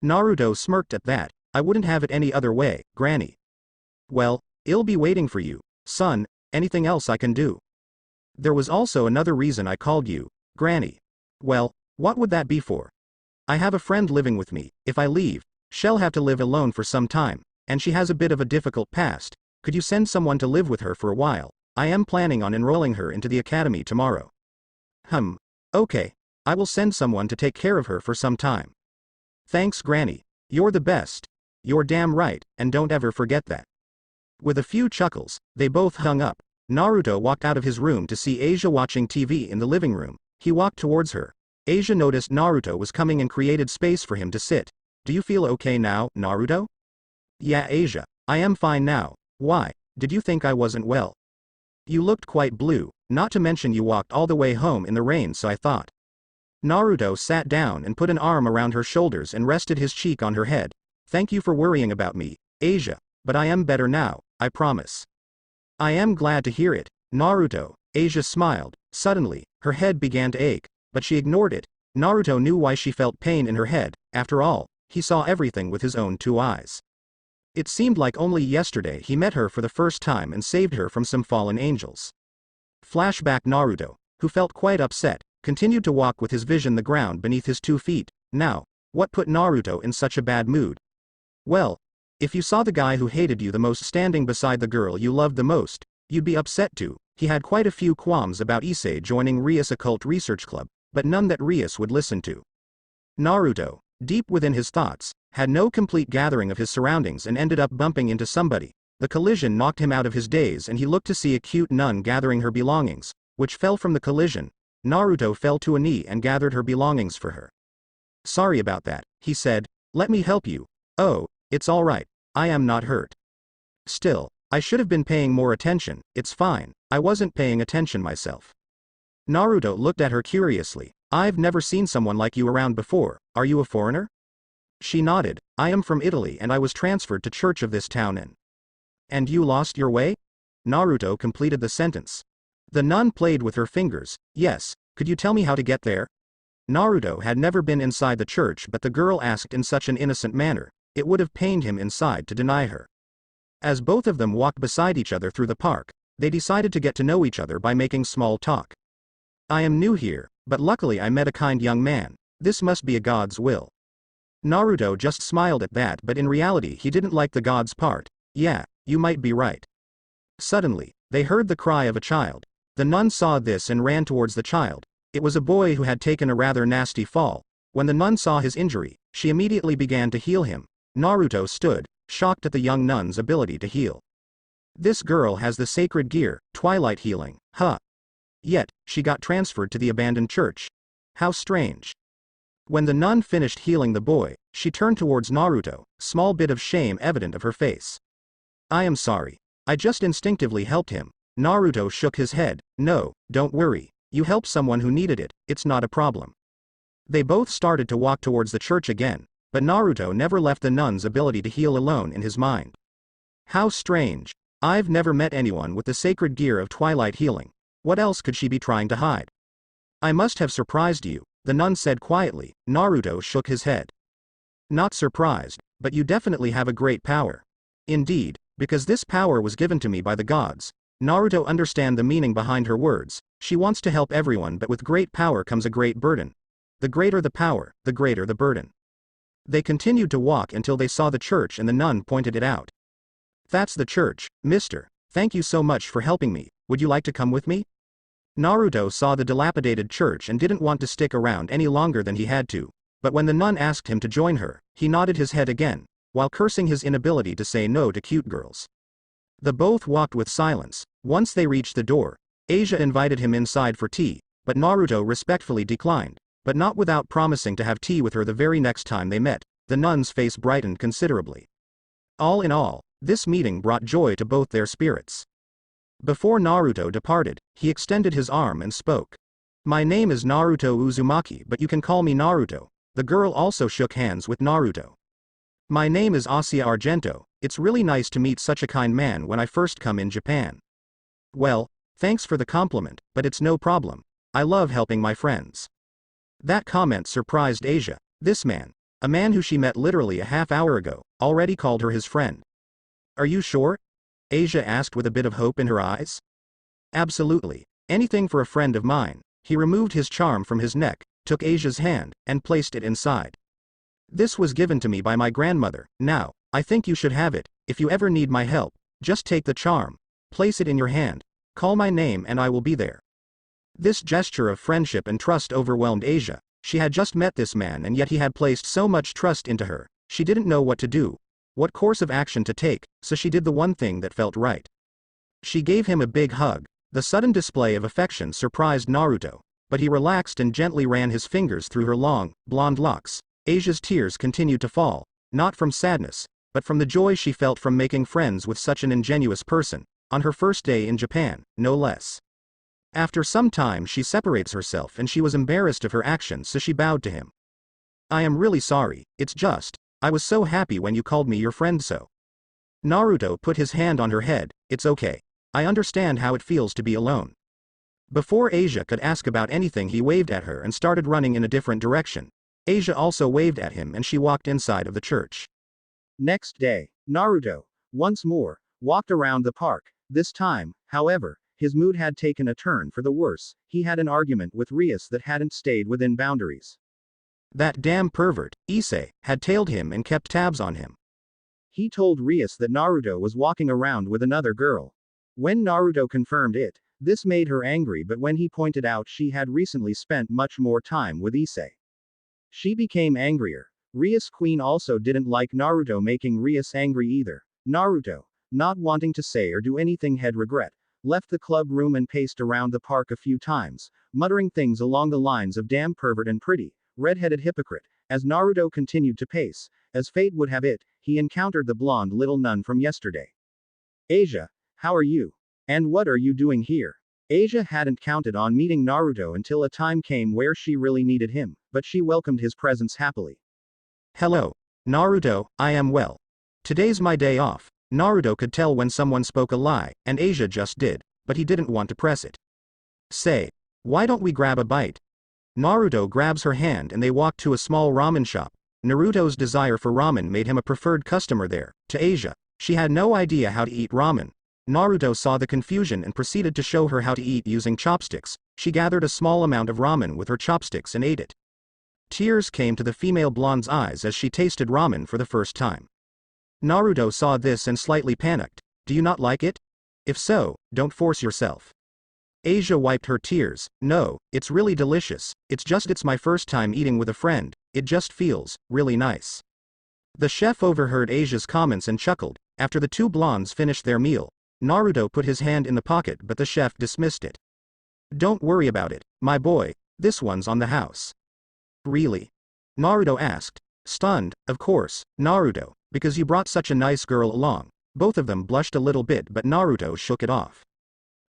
Naruto smirked at that. I wouldn't have it any other way, Granny. Well, I'll be waiting for you, son. Anything else I can do? There was also another reason I called you, Granny. Well, what would that be for? I have a friend living with me. If I leave, she'll have to live alone for some time, and she has a bit of a difficult past. Could you send someone to live with her for a while? I am planning on enrolling her into the academy tomorrow. Okay. I will send someone to take care of her for some time. Thanks Granny. You're the best. You're damn right, and don't ever forget that. With a few chuckles, they both hung up. Naruto walked out of his room to see Asia watching TV in the living room. He walked towards her. Asia noticed Naruto was coming and created space for him to sit. Do you feel okay now, Naruto? Yeah Asia, I am fine now. Why, did you think I wasn't well? You looked quite blue, not to mention you walked all the way home in the rain, so I thought. Naruto sat down and put an arm around her shoulders and rested his cheek on her head. Thank you for worrying about me, Asia, but I am better now, I promise. I am glad to hear it, Naruto. Asia smiled. Suddenly, her head began to ache, but she ignored it. Naruto knew why she felt pain in her head. After all, he saw everything with his own 2 eyes. It seemed like only yesterday he met her for the first time and saved her from some fallen angels. Flashback. Naruto, who felt quite upset, continued to walk with his vision the ground beneath his 2 feet. Now, what put Naruto in such a bad mood? Well, if you saw the guy who hated you the most standing beside the girl you loved the most, you'd be upset too. He had quite a few qualms about Issei joining Rias' occult research club, but none that Rias would listen to. Naruto, deep within his thoughts, had no complete gathering of his surroundings and ended up bumping into somebody. The collision knocked him out of his daze and he looked to see a cute nun gathering her belongings, which fell from the collision. Naruto fell to a knee and gathered her belongings for her. Sorry about that, he said. Let me help you. Oh, it's all right. I am not hurt. Still, I should have been paying more attention. It's fine. I wasn't paying attention myself. Naruto looked at her curiously. I've never seen someone like you around before. Are you a foreigner? She nodded. I am from Italy and I was transferred to church of this town in. And you lost your way? Naruto completed the sentence. The nun played with her fingers. Yes, could you tell me how to get there? Naruto had never been inside the church, but the girl asked in such an innocent manner, it would have pained him inside to deny her. As both of them walked beside each other through the park, they decided to get to know each other by making small talk. I am new here, but luckily I met a kind young man. This must be a god's will. Naruto just smiled at that, but in reality he didn't like the god's part. Yeah, you might be right. Suddenly, they heard the cry of a child. The nun saw this and ran towards the child. It was a boy who had taken a rather nasty fall. When the nun saw his injury, she immediately began to heal him. Naruto stood, shocked at the young nun's ability to heal. This girl has the sacred gear, twilight healing, huh? Yet, she got transferred to the abandoned church. How strange. When the nun finished healing the boy, she turned towards Naruto, small bit of shame evident of her face. I am sorry. I just instinctively helped him. Naruto shook his head. No, don't worry. You helped someone who needed it, it's not a problem. They both started to walk towards the church again, but Naruto never left the nun's ability to heal alone in his mind. How strange. I've never met anyone with the sacred gear of twilight healing. What else could she be trying to hide? I must have surprised you, the nun said quietly. Naruto shook his head. Not surprised, but you definitely have a great power. Indeed, because this power was given to me by the gods. Naruto understand the meaning behind her words. She wants to help everyone, but with great power comes a great burden. The greater the power, the greater the burden. They continued to walk until they saw the church and the nun pointed it out. That's the church, mister. Thank you so much for helping me. Would you like to come with me? Naruto saw the dilapidated church and didn't want to stick around any longer than he had to. But when the nun asked him to join her, he nodded his head again, while cursing his inability to say no to cute girls. The both walked with silence. Once they reached the door, Asia invited him inside for tea, but Naruto respectfully declined, but not without promising to have tea with her the very next time they met. The nun's face brightened considerably. All in all, this meeting brought joy to both their spirits. Before Naruto departed, he extended his arm and spoke. My name is Naruto Uzumaki, but you can call me Naruto. The girl also shook hands with Naruto. My name is Asia Argento. It's really nice to meet such a kind man when I first come in Japan. Well, thanks for the compliment, but it's no problem. I love helping my friends. That comment surprised Asia. This man, a man who she met literally a half hour ago, already called her his friend. Are you sure? Asia asked with a bit of hope in her eyes. Absolutely. Anything for a friend of mine. He removed his charm from his neck, took Asia's hand, and placed it inside. This was given to me by my grandmother. Now, I think you should have it. If you ever need my help, just take the charm, place it in your hand, call my name and I will be there. This gesture of friendship and trust overwhelmed Asia. She had just met this man and yet he had placed so much trust into her. She didn't know what to do, what course of action to take, so she did the one thing that felt right. She gave him a big hug. The sudden display of affection surprised Naruto, but he relaxed and gently ran his fingers through her long, blonde locks. Asia's tears continued to fall, not from sadness, but from the joy she felt from making friends with such an ingenuous person, on her first day in Japan, no less. After some time she separates herself and she was embarrassed of her actions, so she bowed to him. I am really sorry, it's just, I was so happy when you called me your friend so. Naruto put his hand on her head, it's okay. I understand how it feels to be alone. Before Asia could ask about anything, he waved at her and started running in a different direction. Asia also waved at him and she walked inside of the church. Next day, Naruto, once more, walked around the park. This time, however, his mood had taken a turn for the worse. He had an argument with Rias that hadn't stayed within boundaries. That damn pervert, Issei, had tailed him and kept tabs on him. He told Rias that Naruto was walking around with another girl. When Naruto confirmed it, this made her angry, but when he pointed out she had recently spent much more time with Issei, she became angrier. Rias Queen also didn't like Naruto making Rias angry either. Naruto, not wanting to say or do anything had regret, left the club room and paced around the park a few times, muttering things along the lines of damn pervert and pretty, red-headed hypocrite. As Naruto continued to pace, as fate would have it, he encountered the blonde little nun from yesterday. Asia, how are you? And what are you doing here? Asia hadn't counted on meeting Naruto until a time came where she really needed him, but she welcomed his presence happily. Hello, Naruto, I am well. Today's my day off. Naruto could tell when someone spoke a lie, and Asia just did, but he didn't want to press it. Say, why don't we grab a bite? Naruto grabs her hand and they walk to a small ramen shop. Naruto's desire for ramen made him a preferred customer there. To Asia, she had no idea how to eat ramen. Naruto saw the confusion and proceeded to show her how to eat using chopsticks. She gathered a small amount of ramen with her chopsticks and ate it. Tears came to the female blonde's eyes as she tasted ramen for the first time. Naruto saw this and slightly panicked. Do you not like it? If so, don't force yourself. Asia wiped her tears. No, it's really delicious. It's my first time eating with a friend. It just feels really nice. The chef overheard Asia's comments and chuckled. After the two blondes finished their meal, Naruto put his hand in the pocket, but the chef dismissed it. Don't worry about it, my boy, this one's on the house. Really? Naruto asked. Stunned, of course, Naruto, because you brought such a nice girl along. Both of them blushed a little bit, but Naruto shook it off.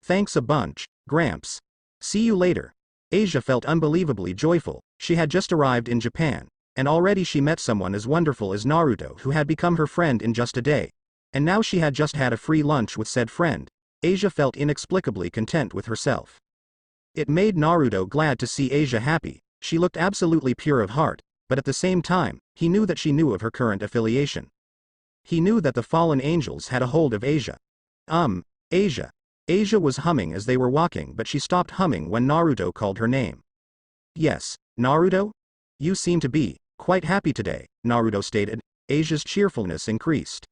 Thanks a bunch, Gramps. See you later. Asia felt unbelievably joyful. She had just arrived in Japan, and already she met someone as wonderful as Naruto who had become her friend in just a day. And now she had just had a free lunch with said friend. Asia felt inexplicably content with herself. It made Naruto glad to see Asia happy. She looked absolutely pure of heart, but at the same time, he knew that she knew of her current affiliation. He knew that the fallen angels had a hold of Asia. Asia. Asia was humming as they were walking, but she stopped humming when Naruto called her name. Yes, Naruto? You seem to be quite happy today, Naruto stated. Asia's cheerfulness increased.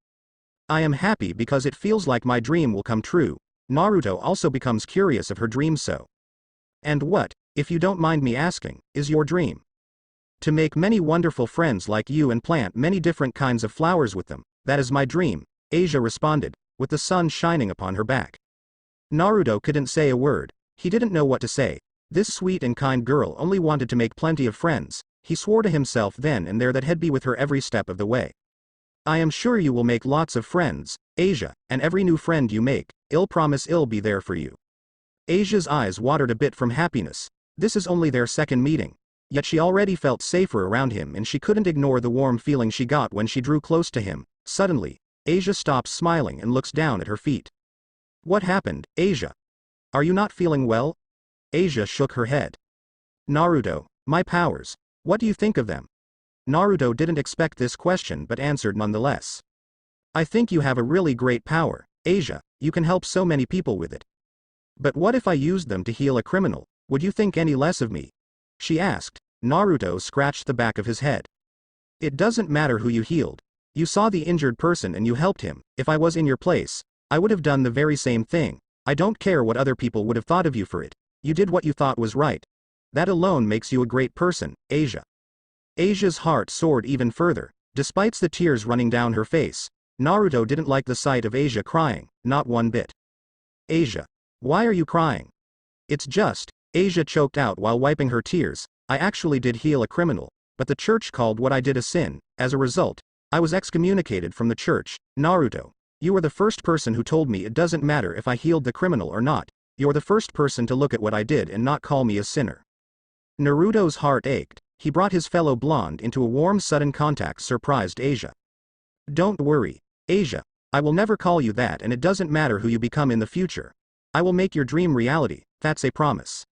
I am happy because it feels like my dream will come true. Naruto also becomes curious of her dream. So. And what, if you don't mind me asking, is your dream? To make many wonderful friends like you and plant many different kinds of flowers with them. That is my dream, Asia responded, with the sun shining upon her back. Naruto couldn't say a word. He didn't know what to say. This sweet and kind girl only wanted to make plenty of friends. He swore to himself then and there that he'd be with her every step of the way. I am sure you will make lots of friends, Asia, and every new friend you make, I'll promise I'll be there for you. Asia's eyes watered a bit from happiness. This is only their second meeting. Yet she already felt safer around him and she couldn't ignore the warm feeling she got when she drew close to him. Suddenly, Asia stops smiling and looks down at her feet. What happened, Asia? Are you not feeling well? Asia shook her head. Naruto, my powers. What do you think of them? Naruto didn't expect this question but answered nonetheless. I think you have a really great power, Asia, you can help so many people with it. But what if I used them to heal a criminal? Would you think any less of me? She asked. Naruto scratched the back of his head. It doesn't matter who you healed. You saw the injured person and you helped him. If I was in your place, I would have done the very same thing. I don't care what other people would have thought of you for it. You did what you thought was right. That alone makes you a great person, Asia. Asia's heart soared even further. Despite the tears running down her face, Naruto didn't like the sight of Asia crying, not one bit. Asia. Why are you crying? It's just, Asia choked out while wiping her tears, I actually did heal a criminal, but the church called what I did a sin. As a result, I was excommunicated from the church, Naruto. You were the first person who told me it doesn't matter if I healed the criminal or not. You're the first person to look at what I did and not call me a sinner. Naruto's heart ached. He brought his fellow blonde into a warm sudden contact surprised Asia. Don't worry, Asia. I will never call you that and it doesn't matter who you become in the future. I will make your dream reality, that's a promise.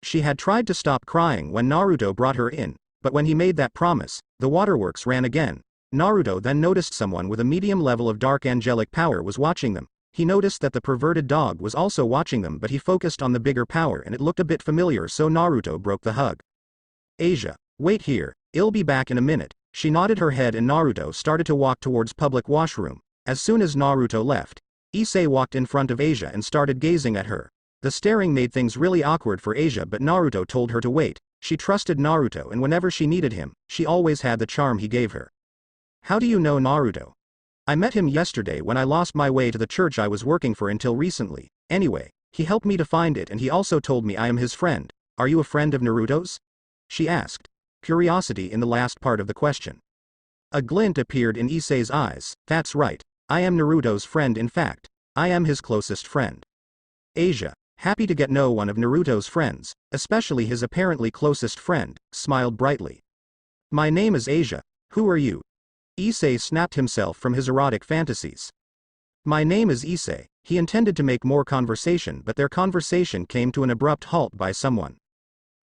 She had tried to stop crying when Naruto brought her in, but when he made that promise, the waterworks ran again. Naruto then noticed someone with a medium level of dark angelic power was watching them. He noticed that the perverted dog was also watching them but he focused on the bigger power and it looked a bit familiar so Naruto broke the hug. Asia, wait here, I'll be back in a minute. She nodded her head and Naruto started to walk towards public washroom. As soon as Naruto left, Issei walked in front of Asia and started gazing at her. The staring made things really awkward for Asia but Naruto told her to wait. She trusted Naruto and whenever she needed him, she always had the charm he gave her. How do you know Naruto? I met him yesterday when I lost my way to the church I was working for until recently. Anyway, he helped me to find it and he also told me I am his friend. Are you a friend of Naruto's? She asked. Curiosity in the last part of the question. A glint appeared in Issei's eyes. That's right. I am Naruto's friend in fact. I am his closest friend. Asia, happy to get know one of Naruto's friends, especially his apparently closest friend, smiled brightly. My name is Asia. Who are you? Issei snapped himself from his erotic fantasies. My name is Issei. He intended to make more conversation but their conversation came to an abrupt halt by someone.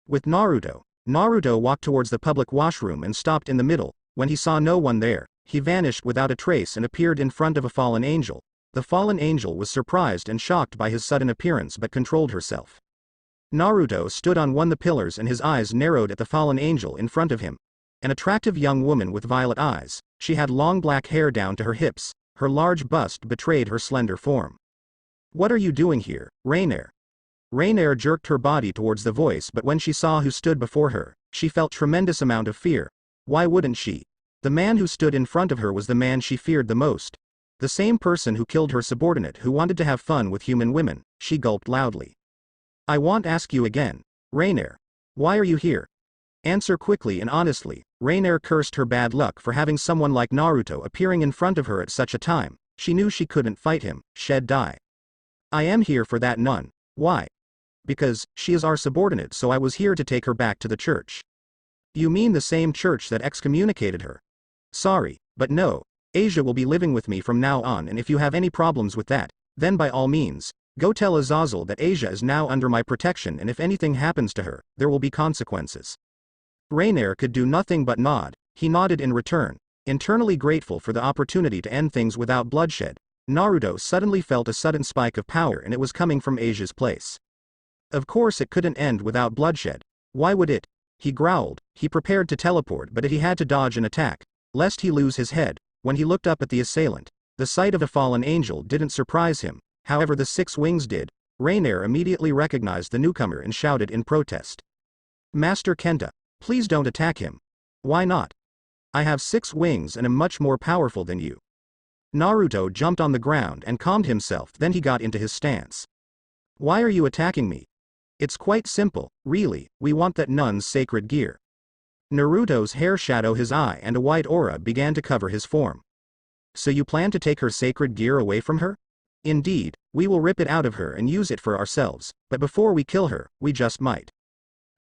With Naruto, Naruto walked towards the public washroom and stopped in the middle. When he saw no one there, he vanished without a trace and appeared in front of a fallen angel. The fallen angel was surprised and shocked by his sudden appearance but controlled herself. Naruto stood on one of the pillars and his eyes narrowed at the fallen angel in front of him. An attractive young woman with violet eyes, she had long black hair down to her hips, her large bust betrayed her slender form. What are you doing here, Rainier? Rainier jerked her body towards the voice but when she saw who stood before her, she felt tremendous amount of fear. Why wouldn't she? The man who stood in front of her was the man she feared the most. The same person who killed her subordinate who wanted to have fun with human women. She gulped loudly. I want to ask you again, Rainier. Why are you here? Answer quickly and honestly. Rainier cursed her bad luck for having someone like Naruto appearing in front of her at such a time. She knew she couldn't fight him. Shed die. I am here for that nun. Why? Because, she is our subordinate so I was here to take her back to the church. You mean the same church that excommunicated her? Sorry, but no. Asia will be living with me from now on and if you have any problems with that, then by all means, go tell Azazel that Asia is now under my protection and if anything happens to her, there will be consequences. Rainier could do nothing but nod. He nodded in return, internally grateful for the opportunity to end things without bloodshed. Naruto suddenly felt a sudden spike of power and it was coming from Asia's place. Of course it couldn't end without bloodshed. Why would it? He growled. He prepared to teleport but he had to dodge an attack, lest he lose his head. When he looked up at the assailant, the sight of a fallen angel didn't surprise him, however the 6 wings did. Rainier immediately recognized the newcomer and shouted in protest. Master Kenta, please don't attack him. Why not? I have 6 wings and am much more powerful than you. Naruto jumped on the ground and calmed himself then he got into his stance. Why are you attacking me? It's quite simple, really, we want that nun's sacred gear. Naruto's hair shadowed his eye and a white aura began to cover his form. So you plan to take her sacred gear away from her? Indeed, we will rip it out of her and use it for ourselves, but before we kill her, we just might.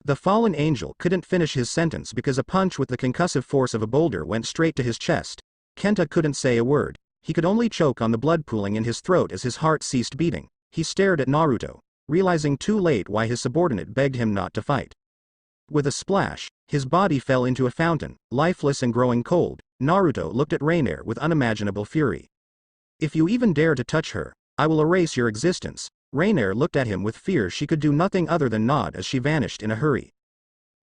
The fallen angel couldn't finish his sentence because a punch with the concussive force of a boulder went straight to his chest. Kenta couldn't say a word. He could only choke on the blood pooling in his throat as his heart ceased beating. He stared at Naruto, realizing too late why his subordinate begged him not to fight. With a splash, his body fell into a fountain, lifeless and growing cold. Naruto looked at Rainier with unimaginable fury. If you even dare to touch her, I will erase your existence. Rainier looked at him with fear. She could do nothing other than nod as she vanished in a hurry.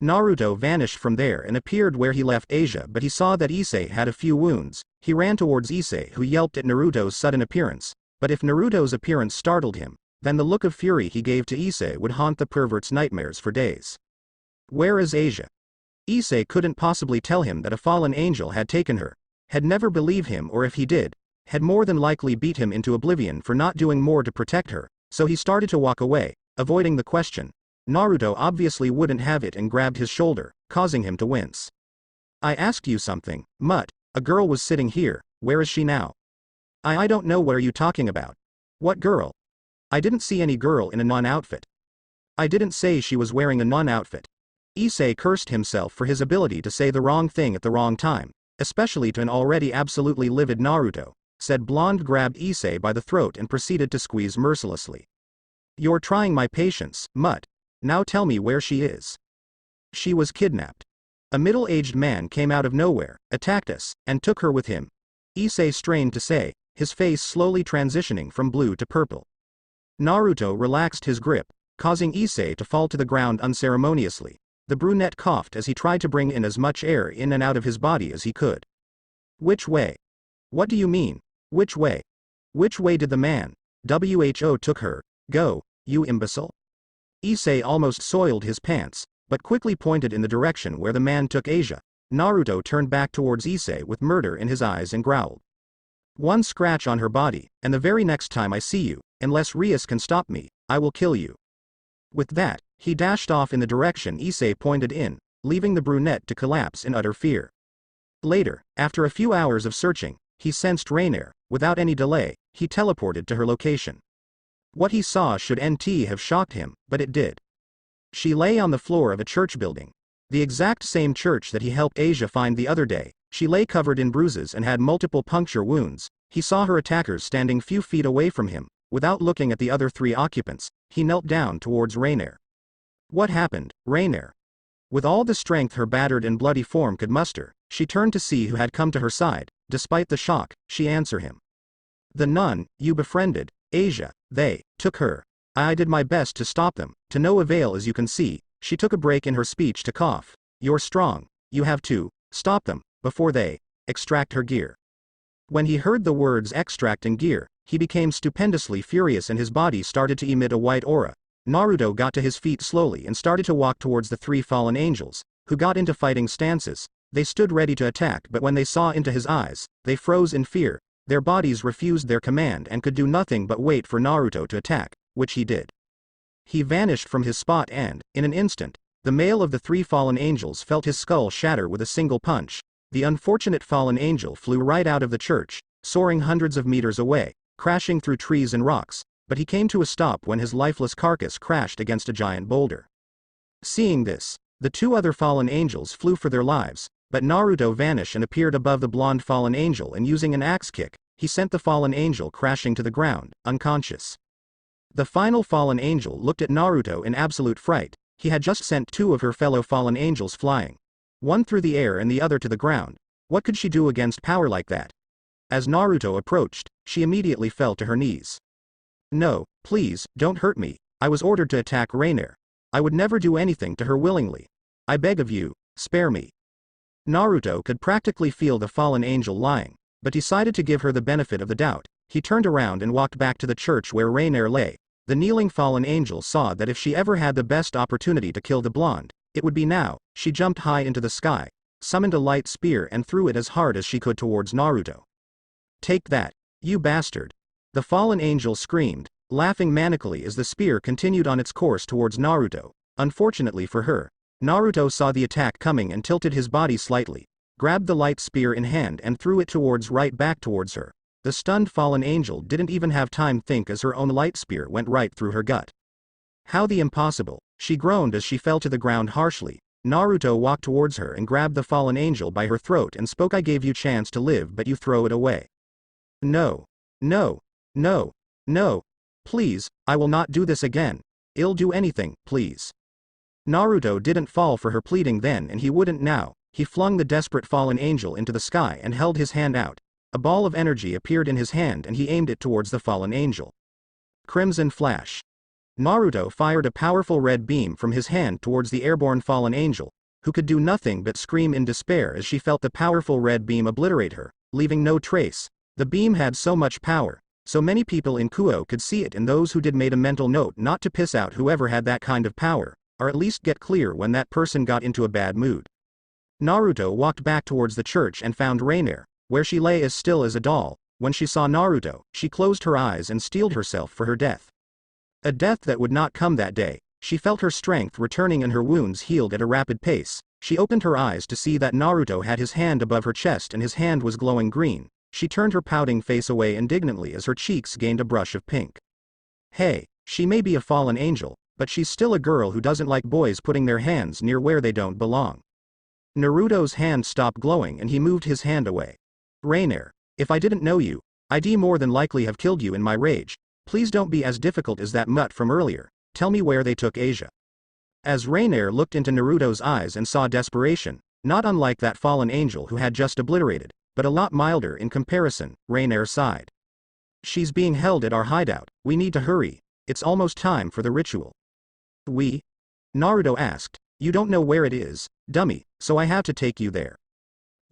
Naruto vanished from there and appeared where he left Asia but he saw that Issei had a few wounds. He ran towards Issei who yelped at Naruto's sudden appearance, but if Naruto's appearance startled him, then the look of fury he gave to Issei would haunt the pervert's nightmares for days. Where is Asia? Issei couldn't possibly tell him that a fallen angel had taken her, had never believed him or if he did, had more than likely beat him into oblivion for not doing more to protect her, so he started to walk away, avoiding the question. Naruto obviously wouldn't have it and grabbed his shoulder, causing him to wince. I asked you something, Mutt. A girl was sitting here, where is she now? I don't know, what are you talking about? What girl? I didn't see any girl in a non-outfit. I didn't say she was wearing a non-outfit. Issei cursed himself for his ability to say the wrong thing at the wrong time, especially to an already absolutely livid Naruto. Said Blonde grabbed Issei by the throat and proceeded to squeeze mercilessly. You're trying my patience, Mutt. Now tell me where she is. She was kidnapped. A middle-aged man came out of nowhere, attacked us, and took her with him. Issei strained to say, his face slowly transitioning from blue to purple. Naruto relaxed his grip, causing Issei to fall to the ground unceremoniously. The brunette coughed as he tried to bring in as much air in and out of his body as he could. Which way? What do you mean? Which way? Which way did the man? Who took her? Go, you imbecile. Issei almost soiled his pants, but quickly pointed in the direction where the man took Asia. Naruto turned back towards Issei with murder in his eyes and growled. One scratch on her body, and the very next time I see you, unless Rias can stop me, I will kill you. With that, he dashed off in the direction Issei pointed in, leaving the brunette to collapse in utter fear. Later, after a few hours of searching, he sensed Rainier. Without any delay, he teleported to her location. What he saw should have shocked him, but it did. She lay on the floor of a church building. The exact same church that he helped Asia find the other day. She lay covered in bruises and had multiple puncture wounds. He saw her attackers standing few feet away from him. Without looking at the other three occupants, he knelt down towards Rainier. What happened, Rainier? With all the strength her battered and bloody form could muster, she turned to see who had come to her side. Despite the shock, she answered him. The nun you befriended, Asia, they took her. I did my best to stop them, to no avail as you can see. She took a break in her speech to cough. You're strong, you have to stop them, before they extract her gear. When he heard the words extract and gear, he became stupendously furious and his body started to emit a white aura. Naruto got to his feet slowly and started to walk towards the three fallen angels, who got into fighting stances. They stood ready to attack, but when they saw into his eyes, they froze in fear. Their bodies refused their command and could do nothing but wait for Naruto to attack, which he did. He vanished from his spot and, in an instant, the male of the three fallen angels felt his skull shatter with a single punch. The unfortunate fallen angel flew right out of the church, soaring hundreds of meters away, crashing through trees and rocks, but he came to a stop when his lifeless carcass crashed against a giant boulder. Seeing this, the two other fallen angels flew for their lives, but Naruto vanished and appeared above the blonde fallen angel, and using an axe kick, he sent the fallen angel crashing to the ground, unconscious. The final fallen angel looked at Naruto in absolute fright. He had just sent two of her fellow fallen angels flying. One through the air and the other to the ground. What could she do against power like that? As Naruto approached, she immediately fell to her knees. No, please, don't hurt me. I was ordered to attack Rainier. I would never do anything to her willingly. I beg of you, spare me. Naruto could practically feel the fallen angel lying, but decided to give her the benefit of the doubt. He turned around and walked back to the church where Rainier lay. The kneeling fallen angel saw that if she ever had the best opportunity to kill the blonde, it would be now. She jumped high into the sky, summoned a light spear and threw it as hard as she could towards Naruto. Take that, you bastard. The fallen angel screamed, laughing manically as the spear continued on its course towards Naruto. Unfortunately for her, Naruto saw the attack coming and tilted his body slightly, grabbed the light spear in hand and threw it right back towards her. The stunned fallen angel didn't even have time to think as her own light spear went right through her gut. How the impossible, she groaned as she fell to the ground harshly. Naruto walked towards her and grabbed the fallen angel by her throat and spoke, I gave you chance to live but you throw it away. No. No. No. No. Please, I will not do this again. I'll do anything, please. Naruto didn't fall for her pleading then and he wouldn't now. He flung the desperate fallen angel into the sky and held his hand out. A ball of energy appeared in his hand and he aimed it towards the fallen angel. Crimson flash. Naruto fired a powerful red beam from his hand towards the airborne fallen angel, who could do nothing but scream in despair as she felt the powerful red beam obliterate her, leaving no trace. The beam had so much power, so many people in Kuo could see it, and those who did made a mental note not to piss out whoever had that kind of power, or at least get clear when that person got into a bad mood. Naruto walked back towards the church and found Rainier, where she lay as still as a doll. When she saw Naruto, she closed her eyes and steeled herself for her death. A death that would not come that day. She felt her strength returning and her wounds healed at a rapid pace. She opened her eyes to see that Naruto had his hand above her chest and his hand was glowing green. She turned her pouting face away indignantly as her cheeks gained a brush of pink. Hey, she may be a fallen angel, but she's still a girl who doesn't like boys putting their hands near where they don't belong. Naruto's hand stopped glowing and he moved his hand away. Rainier, if I didn't know you, I'd more than likely have killed you in my rage. Please don't be as difficult as that mutt from earlier. Tell me where they took Asia. As Rainier looked into Naruto's eyes and saw desperation, not unlike that fallen angel who had just obliterated, but a lot milder in comparison, Rainier sighed. She's being held at our hideout. We need to hurry. It's almost time for the ritual. We? Naruto asked. You don't know where it is, dummy, so I have to take you there.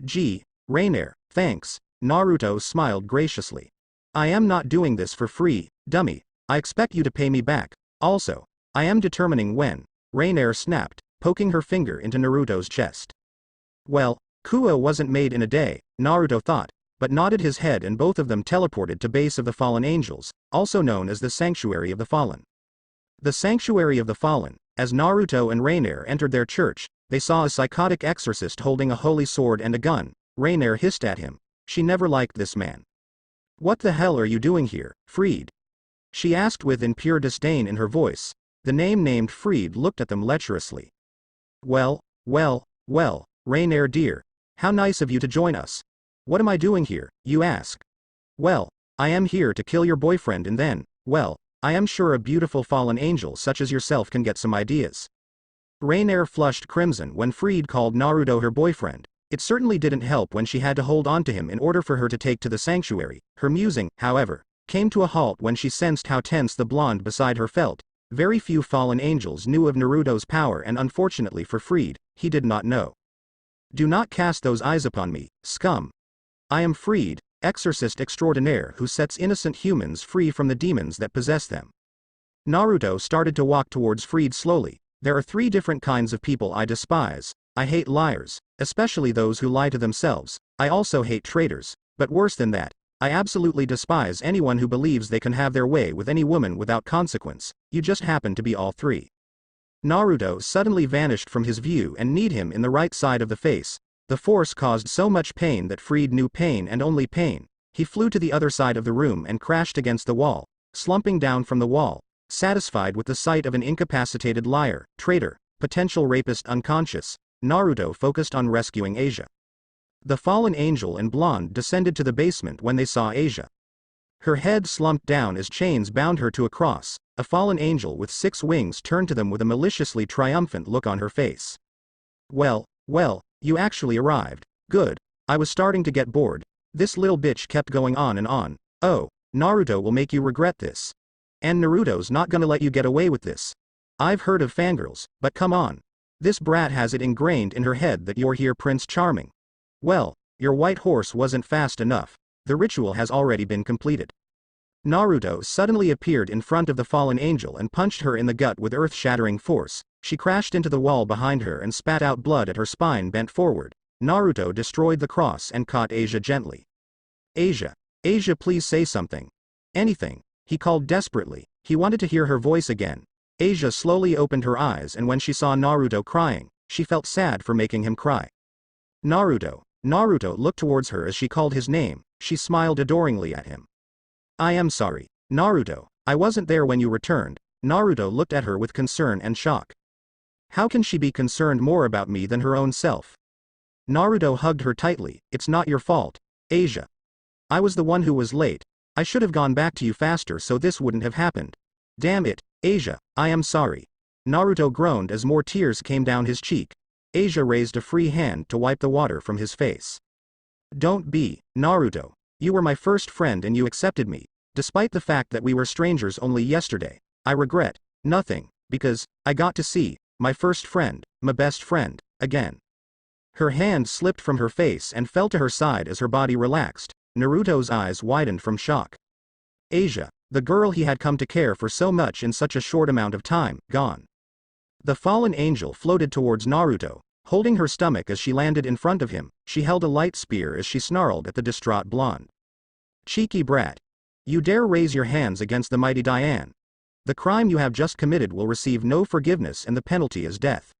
Gee, Rainier, thanks. Naruto smiled graciously. I am not doing this for free, dummy. I expect you to pay me back. Also, I am determining when. Rainier snapped, poking her finger into Naruto's chest. Well, Kuo wasn't made in a day, Naruto thought, but nodded his head and both of them teleported to base of the Fallen Angels, also known as the Sanctuary of the Fallen. The Sanctuary of the Fallen, as Naruto and Rainier entered their church, they saw a psychotic exorcist holding a holy sword and a gun. Rainier hissed at him. She never liked this man. What the hell are you doing here, Freed? She asked with impure disdain in her voice. The name named Freed looked at them lecherously. Well, Rainier dear. How nice of you to join us. What am I doing here, you ask? Well, I am here to kill your boyfriend and then, well, I am sure a beautiful fallen angel such as yourself can get some ideas. Rainier flushed crimson when Freed called Naruto her boyfriend. It certainly didn't help when she had to hold on to him in order for her to take to the sanctuary. Her musing, however, came to a halt when she sensed how tense the blonde beside her felt. Very few fallen angels knew of Naruto's power and unfortunately for Freed, he did not know. Do not cast those eyes upon me, scum. I am Freed, exorcist extraordinaire who sets innocent humans free from the demons that possess them. Naruto started to walk towards Freed slowly. There are 3 different kinds of people I despise. I hate liars, especially those who lie to themselves. I also hate traitors, but worse than that, I absolutely despise anyone who believes they can have their way with any woman without consequence. You just happen to be all 3. Naruto suddenly vanished from his view and kneed him in the right side of the face. The force caused so much pain that Freed knew pain and only pain. He flew to the other side of the room and crashed against the wall, slumping down from the wall, satisfied with the sight of an incapacitated liar, traitor, potential rapist unconscious. Naruto focused on rescuing Asia. The fallen angel and blonde descended to the basement when they saw Asia. Her head slumped down as chains bound her to a cross. A fallen angel with 6 wings turned to them with a maliciously triumphant look on her face. Well, you actually arrived. Good. I was starting to get bored. This little bitch kept going on and on. Oh, Naruto will make you regret this. And Naruto's not gonna let you get away with this. I've heard of fangirls, but come on. This brat has it ingrained in her head that you're here Prince Charming. Well, your white horse wasn't fast enough. The ritual has already been completed. Naruto suddenly appeared in front of the fallen angel and punched her in the gut with earth-shattering force. She crashed into the wall behind her and spat out blood at her spine bent forward. Naruto destroyed the cross and caught Asia gently. Asia, please say something. Anything, he called desperately. He wanted to hear her voice again. Asia slowly opened her eyes and when she saw Naruto crying, she felt sad for making him cry. Naruto looked towards her as she called his name. She smiled adoringly at him. I am sorry, Naruto, I wasn't there when you returned. Naruto looked at her with concern and shock. How can she be concerned more about me than her own self? Naruto hugged her tightly. It's not your fault, Asia. I was the one who was late. I should have gone back to you faster so this wouldn't have happened. Damn it, Asia, I am sorry. Naruto groaned as more tears came down his cheek. Asia raised a free hand to wipe the water from his face. Don't be, Naruto. You were my first friend and you accepted me, despite the fact that we were strangers only yesterday. I regret nothing, because I got to see my first friend, my best friend, again. Her hand slipped from her face and fell to her side as her body relaxed. Naruto's eyes widened from shock. Asia, the girl he had come to care for so much in such a short amount of time, gone. The fallen angel floated towards Naruto, holding her stomach as she landed in front of him. She held a light spear as she snarled at the distraught blonde. Cheeky brat. You dare raise your hands against the mighty Diane. The crime you have just committed will receive no forgiveness and the penalty is death.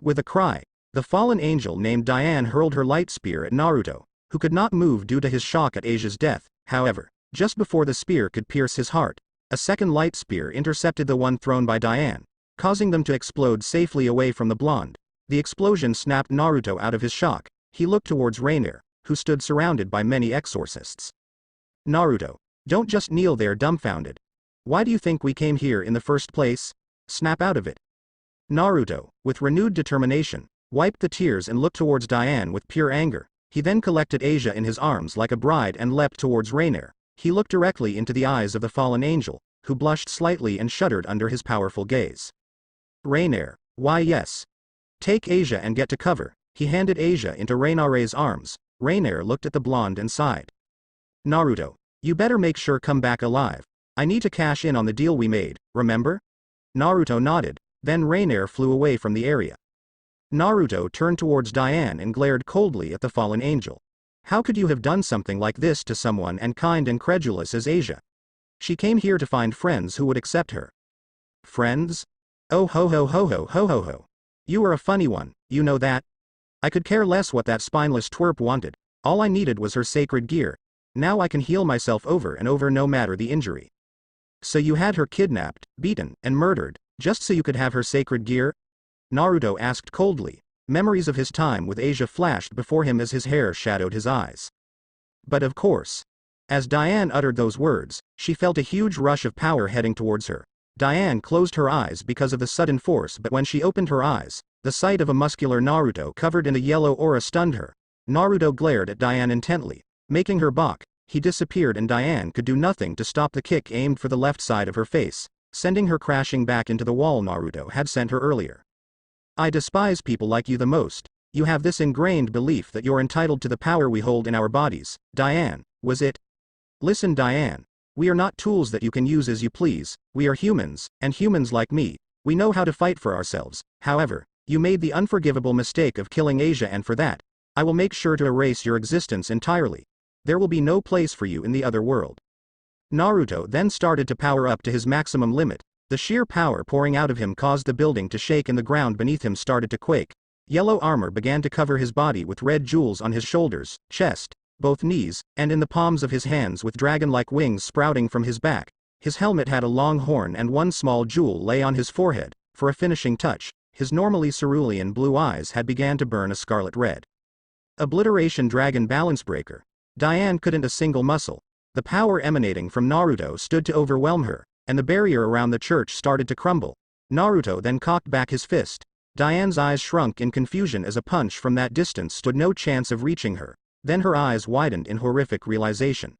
With a cry, The fallen angel named Diane hurled her light spear at Naruto, who could not move due to his shock at Asia's death. However, just before the spear could pierce his heart, a second light spear intercepted the one thrown by Diane, causing them to explode safely away from the blonde. The explosion snapped Naruto out of his shock. He looked towards Rainier, who stood surrounded by many exorcists. Naruto, don't just kneel there dumbfounded. Why do you think we came here in the first place? Snap out of it. Naruto, with renewed determination, wiped the tears and looked towards Diane with pure anger. He then collected Asia in his arms like a bride and leapt towards Rainier. He looked directly into the eyes of the fallen angel, who blushed slightly and shuddered under his powerful gaze. Rainier, why yes. Take Asia and get to cover. He handed Asia into Rainier's arms. Rainier looked at the blonde and sighed. Naruto, you better make sure come back alive. I need to cash in on the deal we made, remember? Naruto nodded, then Rainier flew away from the area. Naruto turned towards Diane and glared coldly at the fallen angel. How could you have done something like this to someone as kind and credulous as Asia? She came here to find friends who would accept her. Friends? Oh ho ho ho ho ho ho ho. You are a funny one, you know that? I could care less what that spineless twerp wanted. All I needed was her sacred gear. Now I can heal myself over and over no matter the injury. So you had her kidnapped, beaten, and murdered, just so you could have her sacred gear? Naruto asked coldly. Memories of his time with Asia flashed before him as his hair shadowed his eyes. But of course. As Diane uttered those words, she felt a huge rush of power heading towards her. Diane closed her eyes because of the sudden force, but when she opened her eyes, the sight of a muscular Naruto covered in a yellow aura stunned her. Naruto glared at Diane intently, making her balk. He disappeared and Diane could do nothing to stop the kick aimed for the left side of her face, sending her crashing back into the wall Naruto had sent her earlier. I despise people like you the most. You have this ingrained belief that you're entitled to the power we hold in our bodies. Diane, was it? Listen Diane. We are not tools that you can use as you please. We are humans, and humans like me. We know how to fight for ourselves. However, you made the unforgivable mistake of killing Asia, and for that, I will make sure to erase your existence entirely. There will be no place for you in the other world. Naruto then started to power up to his maximum limit. The sheer power pouring out of him caused the building to shake and the ground beneath him started to quake. Yellow armor began to cover his body with red jewels on his shoulders, chest, both knees, and in the palms of his hands with dragon-like wings sprouting from his back. His helmet had a long horn and one small jewel lay on his forehead. For a finishing touch, his normally cerulean blue eyes had began to burn a scarlet red. Obliteration Dragon Balance Breaker. Diane couldn't a single muscle. The power emanating from Naruto stood to overwhelm her, and the barrier around the church started to crumble. Naruto then cocked back his fist. Diane's eyes shrunk in confusion as a punch from that distance stood no chance of reaching her. Then her eyes widened in horrific realization.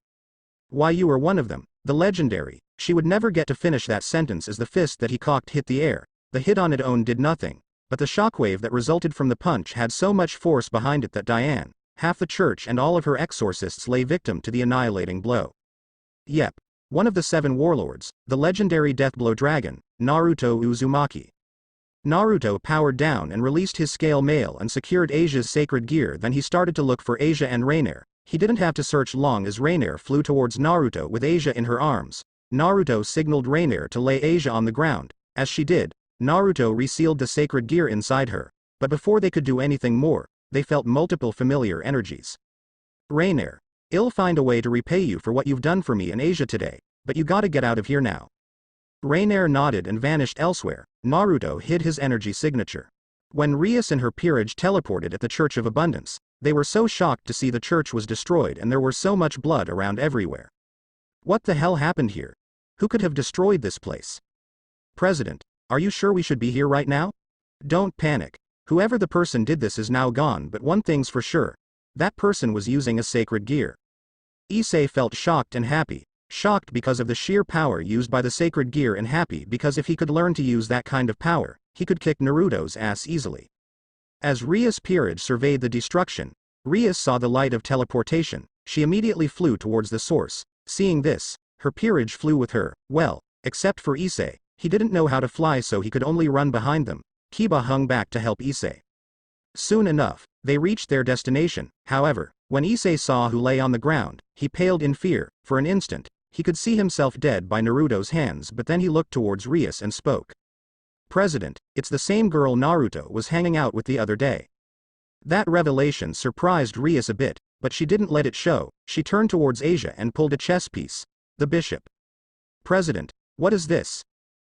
Why, you were one of them, the legendary. She would never get to finish that sentence as the fist that he cocked hit the air. The hit on its own did nothing, but the shockwave that resulted from the punch had so much force behind it that Diane, half the church and all of her exorcists lay victim to the annihilating blow. Yep. One of the 7 warlords, the legendary Deathblow Dragon, Naruto Uzumaki. Naruto powered down and released his scale mail and secured Asia's sacred gear. Then he started to look for Asia and Rainier. He didn't have to search long as Rainier flew towards Naruto with Asia in her arms. Naruto signaled Rainier to lay Asia on the ground. As she did, Naruto resealed the sacred gear inside her. But before they could do anything more, they felt multiple familiar energies. Rainier, I'll find a way to repay you for what you've done for me and Asia today, but you gotta get out of here now. Rainier nodded and vanished elsewhere. Naruto hid his energy signature. When Rias and her peerage teleported at the Church of Abundance, they were so shocked to see the church was destroyed and there were so much blood around everywhere. What the hell happened here? Who could have destroyed this place? President, are you sure we should be here right now? Don't panic. Whoever the person did this is now gone, but one thing's for sure. That person was using a sacred gear. Issei felt shocked and happy. Shocked because of the sheer power used by the sacred gear and happy because if he could learn to use that kind of power, he could kick Naruto's ass easily. As Rias' peerage surveyed the destruction, Rias saw the light of teleportation. She immediately flew towards the source. Seeing this, her peerage flew with her. Well, except for Issei, he didn't know how to fly so he could only run behind them. Kiba hung back to help Issei. Soon enough, they reached their destination. However, when Issei saw who lay on the ground, he paled in fear. For an instant, he could see himself dead by Naruto's hands, but then he looked towards Rias and spoke. President, it's the same girl Naruto was hanging out with the other day. That revelation surprised Rias a bit, but she didn't let it show. She turned towards Asia and pulled a chess piece. The bishop. President, what is this?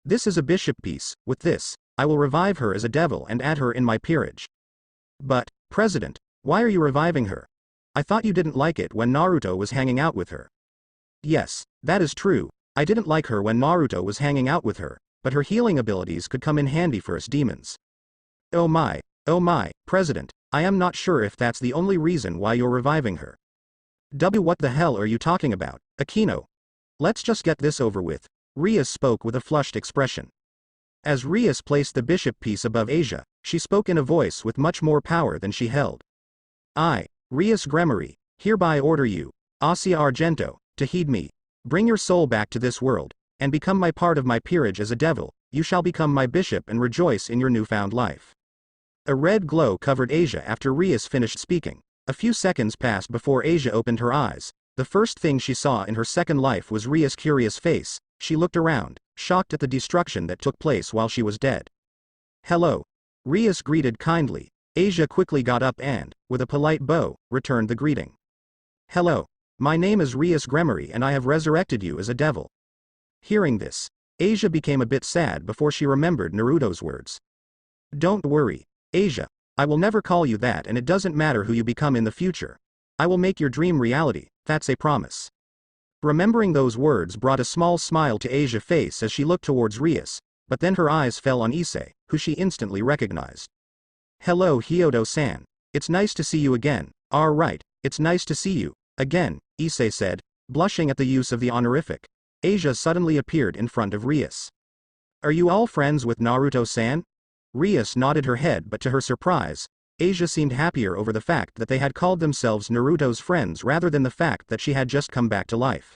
This is a bishop piece. With this, I will revive her as a devil and add her in my peerage. But, President, why are you reviving her? I thought you didn't like it when Naruto was hanging out with her. Yes, that is true. I didn't like her when Naruto was hanging out with her, but her healing abilities could come in handy for us demons. Oh my, President, I am not sure if that's the only reason why you're reviving her. What the hell are you talking about, Akeno? Let's just get this over with. Rias spoke with a flushed expression. As Rias placed the bishop piece above Asia, she spoke in a voice with much more power than she held. I, Rias Gremory, hereby order you, Asia Argento, to heed me. Bring your soul back to this world, and become my part of my peerage as a devil. You shall become my bishop and rejoice in your newfound life. A red glow covered Asia after Rias finished speaking. A few seconds passed before Asia opened her eyes. The first thing she saw in her second life was Rias' curious face. She looked around, shocked at the destruction that took place while she was dead. Hello. Rias greeted kindly. Asia quickly got up and, with a polite bow, returned the greeting. Hello. My name is Rias Gremory and I have resurrected you as a devil. Hearing this, Asia became a bit sad before she remembered Naruto's words. Don't worry, Asia, I will never call you that and it doesn't matter who you become in the future. I will make your dream reality, that's a promise. Remembering those words brought a small smile to Asia's face as she looked towards Rias, but then her eyes fell on Issei, who she instantly recognized. Hello Hyodo-san. It's nice to see you again. Right, it's nice to see you, again, Issei said, blushing at the use of the honorific. Asia suddenly appeared in front of Rias. Are you all friends with Naruto-san? Rias nodded her head, but to her surprise, Asia seemed happier over the fact that they had called themselves Naruto's friends rather than the fact that she had just come back to life.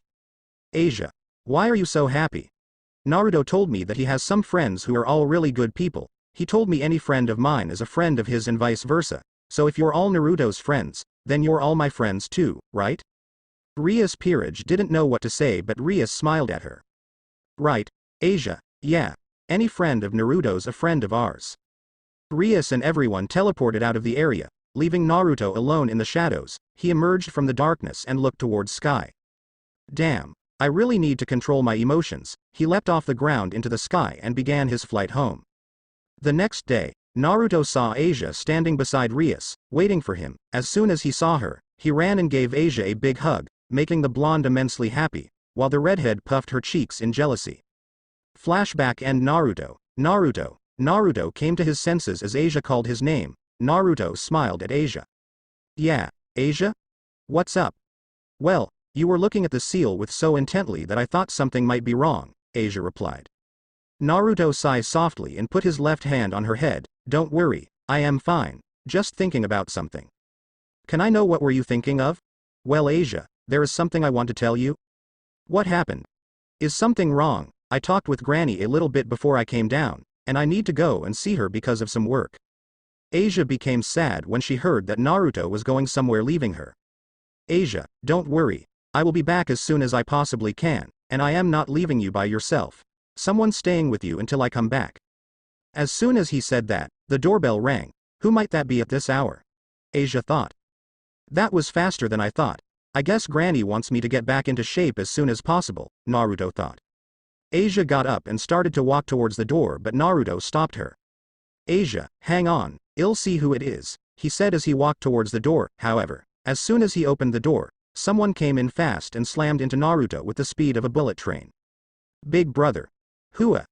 Asia, why are you so happy? Naruto told me that he has some friends who are all really good people. He told me any friend of mine is a friend of his and vice versa, so if you're all Naruto's friends, then you're all my friends too, right? Rias' peerage didn't know what to say, but Rias smiled at her. Right, Asia, yeah. Any friend of Naruto's a friend of ours. Rias and everyone teleported out of the area, leaving Naruto alone in the shadows. He emerged from the darkness and looked towards sky. Damn, I really need to control my emotions. He leapt off the ground into the sky and began his flight home. The next day, Naruto saw Asia standing beside Rias, waiting for him. As soon as he saw her, he ran and gave Asia a big hug, making the blonde immensely happy, while the redhead puffed her cheeks in jealousy. Flashback and Naruto came to his senses as Asia called his name. Naruto smiled at Asia. Yeah, Asia? What's up? Well, you were looking at the seal with so intently that I thought something might be wrong, Asia replied. Naruto sighed softly and put his left hand on her head. Don't worry, I am fine, just thinking about something. Can I know what were you thinking of? Well Asia, there is something I want to tell you. What happened? Is something wrong? I talked with Granny a little bit before I came down, and I need to go and see her because of some work. Asia became sad when she heard that Naruto was going somewhere, leaving her. Asia, don't worry, I will be back as soon as I possibly can, and I am not leaving you by yourself. Someone's staying with you until I come back. As soon as he said that, the doorbell rang. Who might that be at this hour? Asia thought. That was faster than I thought. I guess Granny wants me to get back into shape as soon as possible, Naruto thought. Asia got up and started to walk towards the door, but Naruto stopped her. Asia, hang on, I'll see who it is, he said as he walked towards the door. However, as soon as he opened the door, someone came in fast and slammed into Naruto with the speed of a bullet train. Big brother. Hua.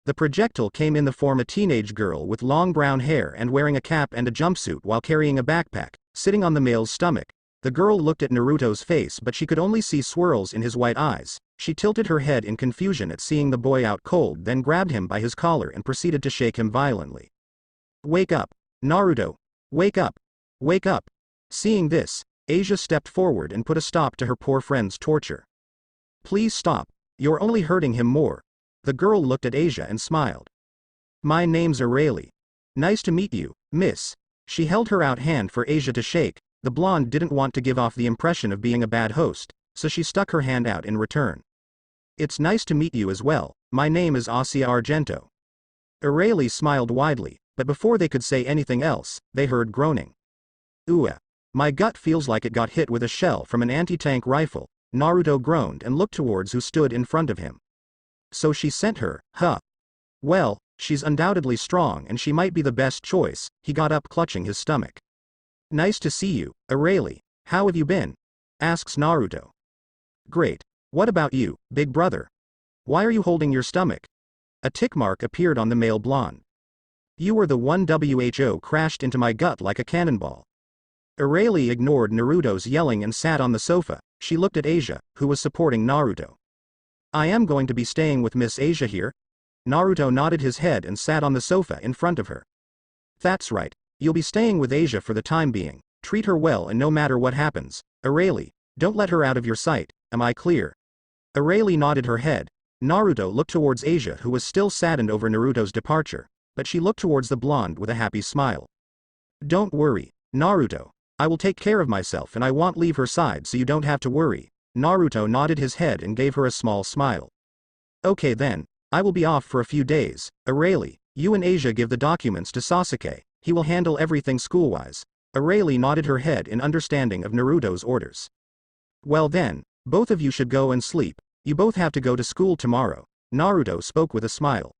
The projectile came in the form of a teenage girl with long brown hair and wearing a cap and a jumpsuit while carrying a backpack, sitting on the male's stomach. The girl looked at Naruto's face, but she could only see swirls in his white eyes. She tilted her head in confusion at seeing the boy out cold, then grabbed him by his collar and proceeded to shake him violently. Wake up, Naruto! Wake up! Wake up! Seeing this, Asia stepped forward and put a stop to her poor friend's torture. Please stop, you're only hurting him more. The girl looked at Asia and smiled. My name's Arayli. Nice to meet you, miss. She held her out hand for Asia to shake. The blonde didn't want to give off the impression of being a bad host, so she stuck her hand out in return. It's nice to meet you as well, my name is Asia Argento. Arayli smiled widely, but before they could say anything else, they heard groaning. My gut feels like it got hit with a shell from an anti-tank rifle, Naruto groaned and looked towards who stood in front of him. So she sent her, huh? Well, she's undoubtedly strong and she might be the best choice. He got up clutching his stomach. Nice to see you, Arale. How have you been? Asks Naruto. Great. What about you, big brother? Why are you holding your stomach? A tick mark appeared on the male blonde. You were the one who crashed into my gut like a cannonball. Arale ignored Naruto's yelling and sat on the sofa. She looked at Asia, who was supporting Naruto. I am going to be staying with Miss Asia here. Naruto nodded his head and sat on the sofa in front of her. That's right. You'll be staying with Asia for the time being. Treat her well and no matter what happens, Arale, don't let her out of your sight, am I clear? Arale nodded her head. Naruto looked towards Asia who was still saddened over Naruto's departure, but she looked towards the blonde with a happy smile. Don't worry, Naruto. I will take care of myself and I won't leave her side so you don't have to worry. Naruto nodded his head and gave her a small smile. Okay then, I will be off for a few days. Arale, you and Asia give the documents to Sasuke, he will handle everything school-wise. Arale nodded her head in understanding of Naruto's orders. Well then, both of you should go and sleep, you both have to go to school tomorrow. Naruto spoke with a smile.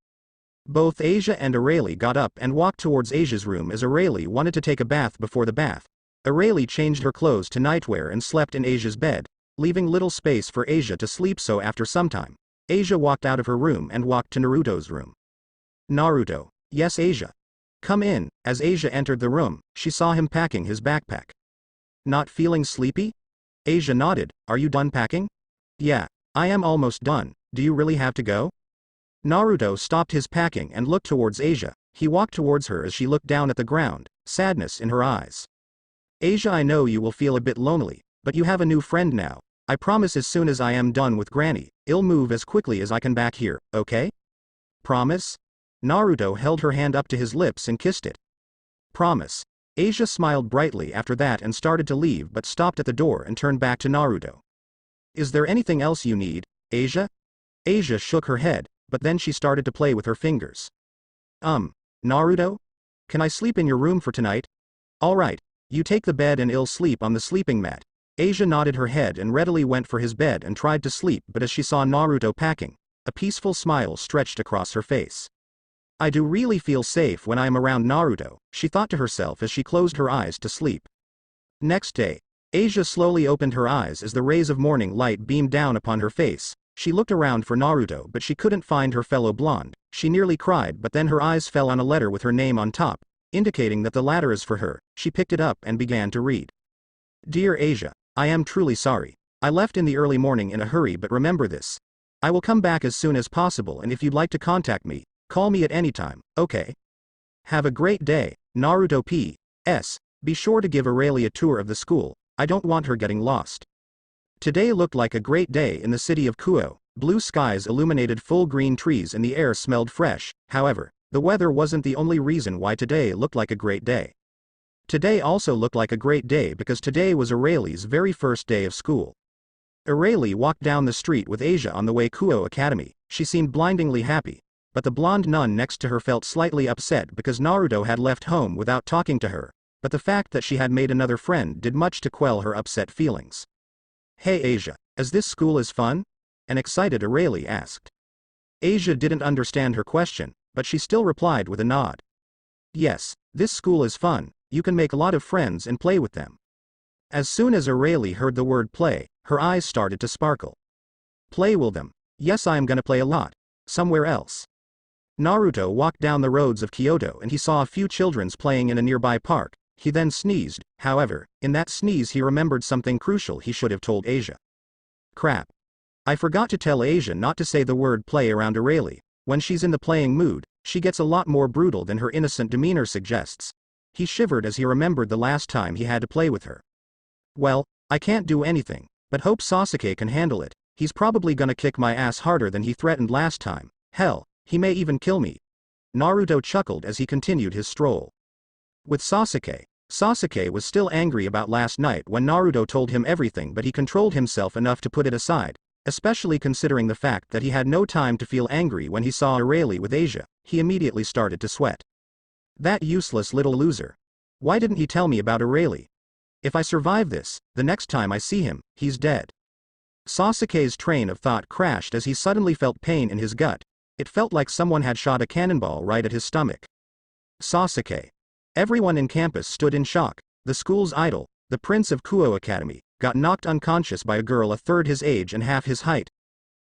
Both Asia and Arale got up and walked towards Asia's room as Arale wanted to take a bath before the bath. Arale changed her clothes to nightwear and slept in Asia's bed, leaving little space for Asia to sleep so after some time, Asia walked out of her room and walked to Naruto's room. Naruto, yes Asia. Come in. As Asia entered the room, she saw him packing his backpack. Not feeling sleepy? Asia nodded, are you done packing? Yeah, I am almost done, do you really have to go? Naruto stopped his packing and looked towards Asia, he walked towards her as she looked down at the ground, sadness in her eyes. Asia, I know you will feel a bit lonely, but you have a new friend now. I promise as soon as I am done with Granny, I'll move as quickly as I can back here, okay? Promise? Naruto held her hand up to his lips and kissed it. Promise. Asia smiled brightly after that and started to leave but stopped at the door and turned back to Naruto. Is there anything else you need, Asia? Asia shook her head, but then she started to play with her fingers. Naruto? Can I sleep in your room for tonight? Alright. You take the bed and I'll sleep on the sleeping mat. Asia nodded her head and readily went for his bed and tried to sleep, but as she saw Naruto packing, a peaceful smile stretched across her face. I do really feel safe when I am around Naruto, she thought to herself as she closed her eyes to sleep. Next day, Asia slowly opened her eyes as the rays of morning light beamed down upon her face. She looked around for Naruto but she couldn't find her fellow blonde. She nearly cried, but then her eyes fell on a letter with her name on top, indicating that the latter is for her. She picked it up and began to read. Dear Asia, I am truly sorry. I left in the early morning in a hurry, but remember this. I will come back as soon as possible, and if you'd like to contact me, call me at any time, okay? Have a great day. Naruto P.S. Be sure to give Arale a tour of the school. I don't want her getting lost. Today looked like a great day in the city of Kuo. Blue skies illuminated full green trees and the air smelled fresh. However, the weather wasn't the only reason why today looked like a great day. Today also looked like a great day because today was Arale's very first day of school. Arale walked down the street with Asia on the way Kuo Academy. She seemed blindingly happy, but the blonde nun next to her felt slightly upset because Naruto had left home without talking to her, but the fact that she had made another friend did much to quell her upset feelings. Hey Asia, as this school is fun? An excited Arale asked. Asia didn't understand her question, but she still replied with a nod. Yes, this school is fun, you can make a lot of friends and play with them. As soon as Arale heard the word play, her eyes started to sparkle. Play with them? Yes, I am gonna play a lot. Somewhere else. Naruto walked down the roads of Kyoto and he saw a few children playing in a nearby park. He then sneezed. However, in that sneeze he remembered something crucial he should have told Asia. Crap. I forgot to tell Asia not to say the word play around Arale. When she's in the playing mood, she gets a lot more brutal than her innocent demeanor suggests. He shivered as he remembered the last time he had to play with her. Well, I can't do anything, but hope Sasuke can handle it. He's probably gonna kick my ass harder than he threatened last time. Hell, he may even kill me. Naruto chuckled as he continued his stroll. With Sasuke, Sasuke was still angry about last night when Naruto told him everything, but he controlled himself enough to put it aside, especially considering the fact that he had no time to feel angry when he saw Arale with Asia. He immediately started to sweat. That useless little loser. Why didn't he tell me about Arale? If I survive this, the next time I see him, he's dead. Sasuke's train of thought crashed as he suddenly felt pain in his gut. It felt like someone had shot a cannonball right at his stomach. Sasuke. Everyone in campus stood in shock. The school's idol, the prince of Kuo Academy, got knocked unconscious by a girl a third his age and half his height.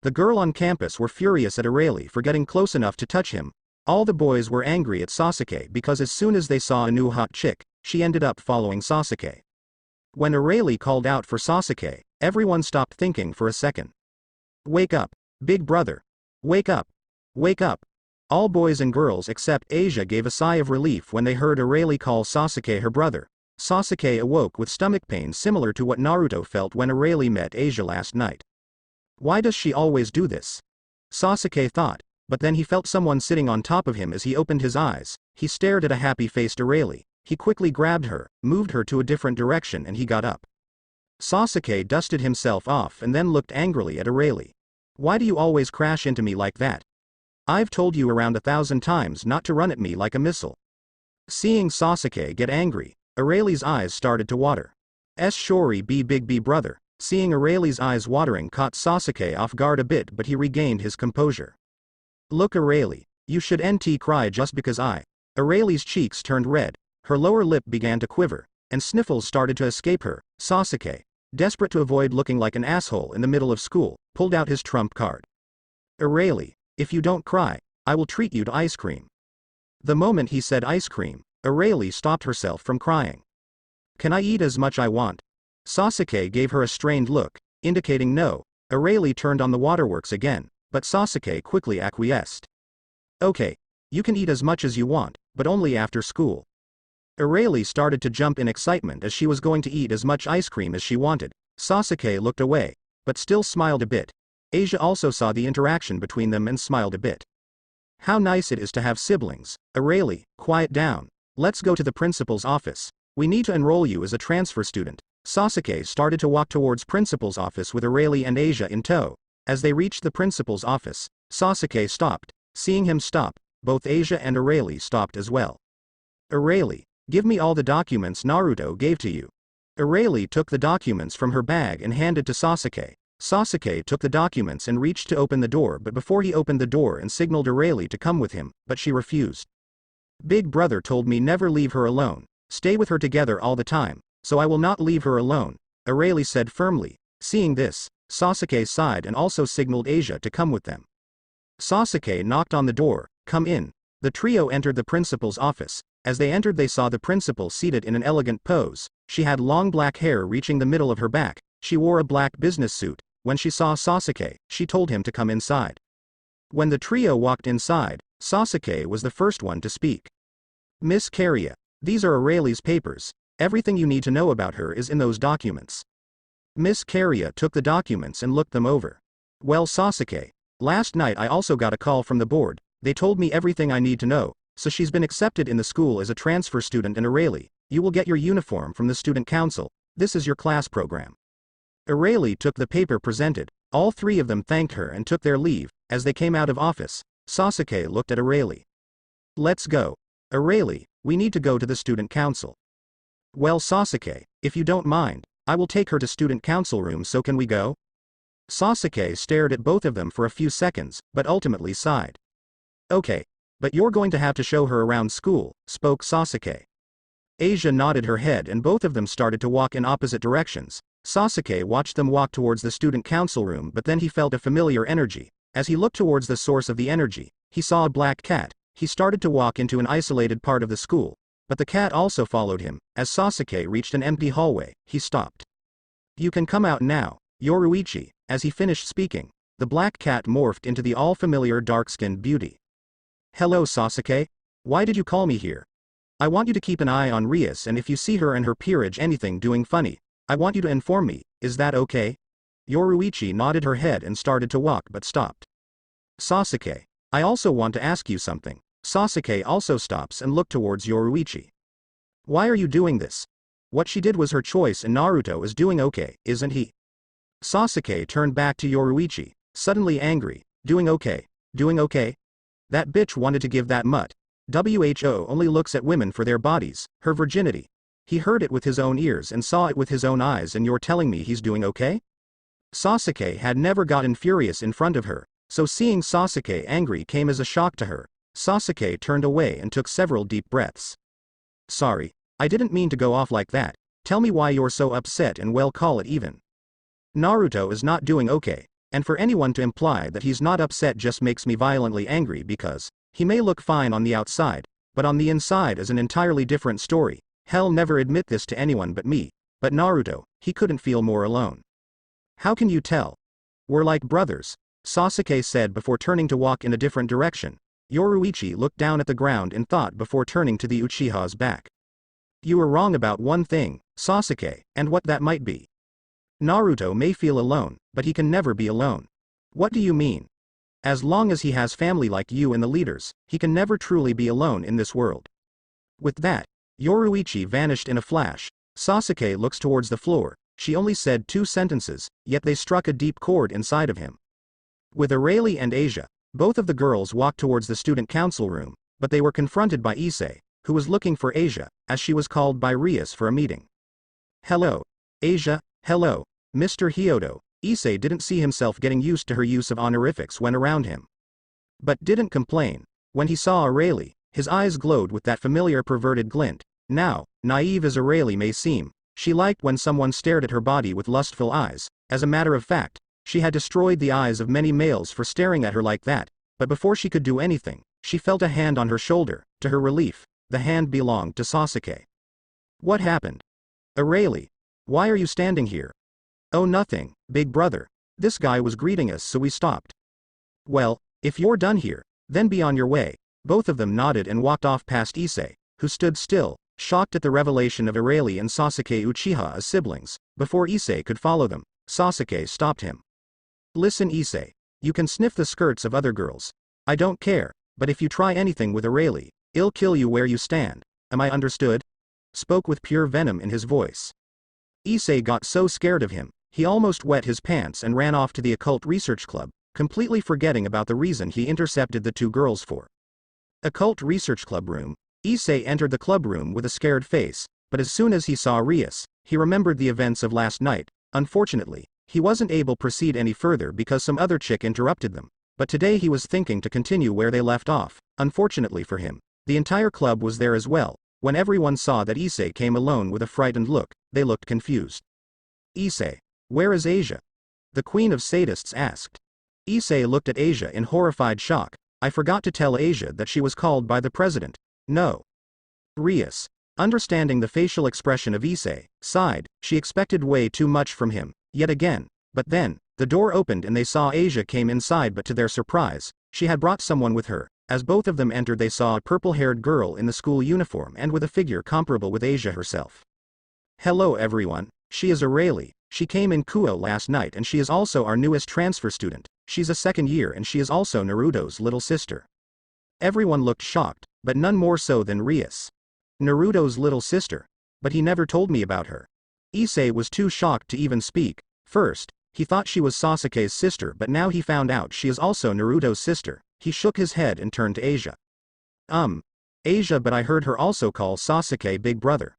The girl on campus were furious at Arale for getting close enough to touch him. All the boys were angry at Sasuke because as soon as they saw a new hot chick, she ended up following Sasuke. When Arale called out for Sasuke, everyone stopped thinking for a second. Wake up, big brother. Wake up. Wake up. All boys and girls except Asia gave a sigh of relief when they heard Arale call Sasuke her brother. Sasuke awoke with stomach pain similar to what Naruto felt when Arale met Asia last night. Why does she always do this? Sasuke thought, but then he felt someone sitting on top of him as he opened his eyes. He stared at a happy-faced Arale. He quickly grabbed her, moved her to a different direction and he got up. Sasuke dusted himself off and then looked angrily at Arale. Why do you always crash into me like that? I've told you around 1,000 times not to run at me like a missile. Seeing Sasuke get angry, Arale's eyes started to water. Shori big B brother. Seeing Arale's eyes watering caught Sasuke off guard a bit but he regained his composure. Look Arale, you should nt cry just because Arale's cheeks turned red, her lower lip began to quiver, and sniffles started to escape her. Sasuke, desperate to avoid looking like an asshole in the middle of school, pulled out his trump card. Arale, if you don't cry, I will treat you to ice cream. The moment he said ice cream, Arale stopped herself from crying. Can I eat as much I want? Sasuke gave her a strained look, indicating no. Arale turned on the waterworks again, but Sasuke quickly acquiesced. Okay, you can eat as much as you want, but only after school. Arale started to jump in excitement as she was going to eat as much ice cream as she wanted. Sasuke looked away, but still smiled a bit. Asia also saw the interaction between them and smiled a bit. How nice it is to have siblings. Arale, quiet down. Let's go to the principal's office. We need to enroll you as a transfer student. Sasuke started to walk towards principal's office with Arale and Asia in tow. As they reached the principal's office, Sasuke stopped. Seeing him stop, both Asia and Arale stopped as well. Arale, give me all the documents Naruto gave to you. Arale took the documents from her bag and handed to Sasuke. Sasuke took the documents and reached to open the door but before he opened the door and signaled Arale to come with him, but she refused. Big brother told me never leave her alone. Stay with her together all the time, so I will not leave her alone, Arale said firmly. Seeing this, Sasuke sighed and also signaled Asia to come with them. Sasuke knocked on the door. Come in. The trio entered the principal's office. As they entered they saw the principal seated in an elegant pose. She had long black hair reaching the middle of her back. She wore a black business suit. When she saw Sasuke, she told him to come inside. When the trio walked inside, Sasuke was the first one to speak. Miss Carrier, these are Arale's papers. Everything you need to know about her is in those documents. Miss Carrier took the documents and looked them over. Well Sasuke, last night I also got a call from the board. They told me everything I need to know, so she's been accepted in the school as a transfer student in Arale. You will get your uniform from the student council. This is your class program. Arale took the paper presented. All three of them thanked her and took their leave. As they came out of office, Sasuke looked at Arale. Let's go. Arale, we need to go to the student council. Well Sasuke, if you don't mind, I will take her to student council room, so can we go? Sasuke stared at both of them for a few seconds, but ultimately sighed. Okay, but you're going to have to show her around school, spoke Sasuke. Asia nodded her head and both of them started to walk in opposite directions. Sasuke watched them walk towards the student council room but then he felt a familiar energy. As he looked towards the source of the energy, he saw a black cat. He started to walk into an isolated part of the school, but the cat also followed him. As Sasuke reached an empty hallway, he stopped. You can come out now, Yoruichi. As he finished speaking, the black cat morphed into the all-familiar dark-skinned beauty. Hello Sasuke? Why did you call me here? I want you to keep an eye on Rias and if you see her and her peerage anything doing funny, I want you to inform me, is that okay? Yoruichi nodded her head and started to walk but stopped. Sasuke, I also want to ask you something. Sasuke also stops and looked towards Yoruichi. Why are you doing this? What she did was her choice and Naruto is doing okay, isn't he? Sasuke turned back to Yoruichi, suddenly angry. Doing okay? Doing okay? That bitch wanted to give that mutt. WHO only looks at women for their bodies, her virginity. He heard it with his own ears and saw it with his own eyes, and you're telling me he's doing okay? Sasuke had never gotten furious in front of her, so seeing Sasuke angry came as a shock to her. Sasuke turned away and took several deep breaths. Sorry, I didn't mean to go off like that. Tell me why you're so upset and well, call it even. Naruto is not doing okay, and for anyone to imply that he's not upset just makes me violently angry, because he may look fine on the outside, but on the inside is an entirely different story. Hell, never admit this to anyone but me, but Naruto, he couldn't feel more alone. How can you tell? We're like brothers, Sasuke said before turning to walk in a different direction. Yoruichi looked down at the ground in thought before turning to the Uchiha's back. You were wrong about one thing, Sasuke, and what that might be. Naruto may feel alone, but he can never be alone. What do you mean? As long as he has family like you and the leaders, he can never truly be alone in this world. With that, Yoruichi vanished in a flash. Sasuke looks towards the floor. She only said 2 sentences, yet they struck a deep chord inside of him. With Arale and Asia, both of the girls walked towards the student council room, but they were confronted by Issei, who was looking for Asia, as she was called by Rias for a meeting. Hello, Asia. Hello, Mr. Hyodo. Issei didn't see himself getting used to her use of honorifics when around him, but didn't complain. When he saw Arale, his eyes glowed with that familiar perverted glint. Now, naive as Arale may seem, she liked when someone stared at her body with lustful eyes. As a matter of fact, she had destroyed the eyes of many males for staring at her like that, but before she could do anything, she felt a hand on her shoulder. To her relief, the hand belonged to Sasuke. What happened? Arale, why are you standing here? Oh, nothing, big brother. This guy was greeting us, so we stopped. Well, if you're done here, then be on your way. Both of them nodded and walked off past Issei, who stood still, shocked at the revelation of Arale and Sasuke Uchiha as siblings. Before Issei could follow them, Sasuke stopped him. Listen, Issei, you can sniff the skirts of other girls. I don't care, but if you try anything with Arale, I'll kill you where you stand. Am I understood? Spoke with pure venom in his voice. Issei got so scared of him, he almost wet his pants and ran off to the Occult Research Club, completely forgetting about the reason he intercepted the 2 girls for. Occult Research Club room. Issei entered the club room with a scared face, but as soon as he saw Rias, he remembered the events of last night. Unfortunately, he wasn't able to proceed any further because some other chick interrupted them, but today he was thinking to continue where they left off. Unfortunately for him, the entire club was there as well. When everyone saw that Issei came alone with a frightened look, they looked confused. Issei, where is Asia? The Queen of Sadists asked. Issei looked at Asia in horrified shock. I forgot to tell Asia that she was called by the president. No. Rias, understanding the facial expression of Issei, sighed. She expected way too much from him, yet again. But then, the door opened and they saw Asia came inside, but to their surprise, she had brought someone with her. As both of them entered, they saw a purple-haired girl in the school uniform and with a figure comparable with Asia herself. Hello everyone, she is Arale. She came in Kuo last night and she is also our newest transfer student. She's a 2nd year and she is also Naruto's little sister. Everyone looked shocked, but none more so than Rias. Naruto's little sister? But he never told me about her. Issei was too shocked to even speak. First, he thought she was Sasuke's sister, but now he found out she is also Naruto's sister. He shook his head and turned to Asia. Asia, but I heard her also call Sasuke big brother.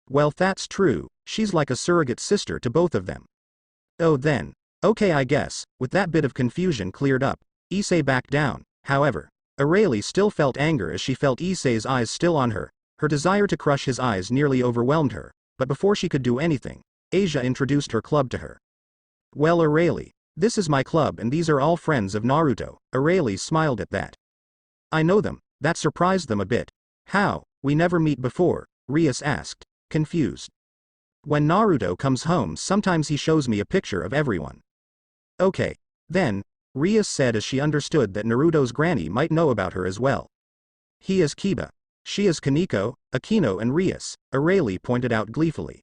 Well, that's true, she's like a surrogate sister to both of them. Oh then. Okay, I guess. With that bit of confusion cleared up, Issei backed down. However, Arale still felt anger as she felt Issei's eyes still on her. Her desire to crush his eyes nearly overwhelmed her, but before she could do anything, Asia introduced her club to her. Well, Arale, this is my club and these are all friends of Naruto. Arale smiled at that. I know them. That surprised them a bit. How? We never meet before, Rias asked, confused. When Naruto comes home, sometimes he shows me a picture of everyone. Okay. Then, Rias said as she understood that Naruto's granny might know about her as well. He is Kiba. She is Kaneko, Akeno and Rias, Arale pointed out gleefully.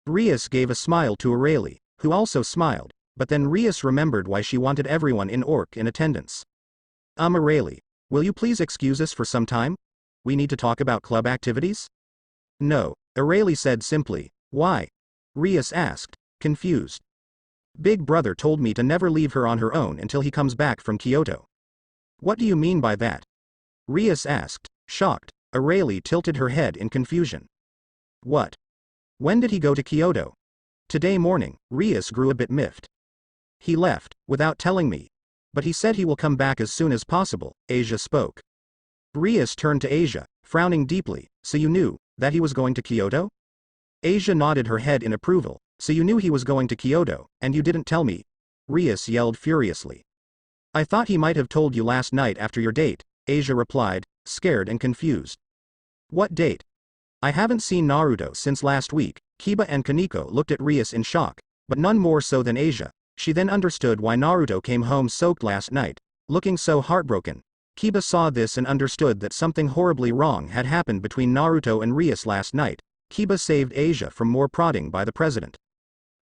Rias gave a smile to Arale, who also smiled, but then Rias remembered why she wanted everyone in Orc in attendance. Arale, will you please excuse us for some time? We need to talk about club activities? No, Arale said simply. Why? Rias asked, confused. Big brother told me to never leave her on her own until he comes back from Kyoto. What do you mean by that? Rias asked, shocked. Arale tilted her head in confusion. What? When did he go to Kyoto? Today morning, Rias grew a bit miffed. He left, without telling me. But he said he will come back as soon as possible, Asia spoke. Rias turned to Asia, frowning deeply. So you knew that he was going to Kyoto? Asia nodded her head in approval. So you knew he was going to Kyoto, and you didn't tell me? Rias yelled furiously. I thought he might have told you last night after your date, Asia replied, scared and confused. What date? I haven't seen Naruto since last week. Kiba and Kaneko looked at Rias in shock, but none more so than Asia. She then understood why Naruto came home soaked last night, looking so heartbroken. Kiba saw this and understood that something horribly wrong had happened between Naruto and Rias last night. Kiba saved Asia from more prodding by the president.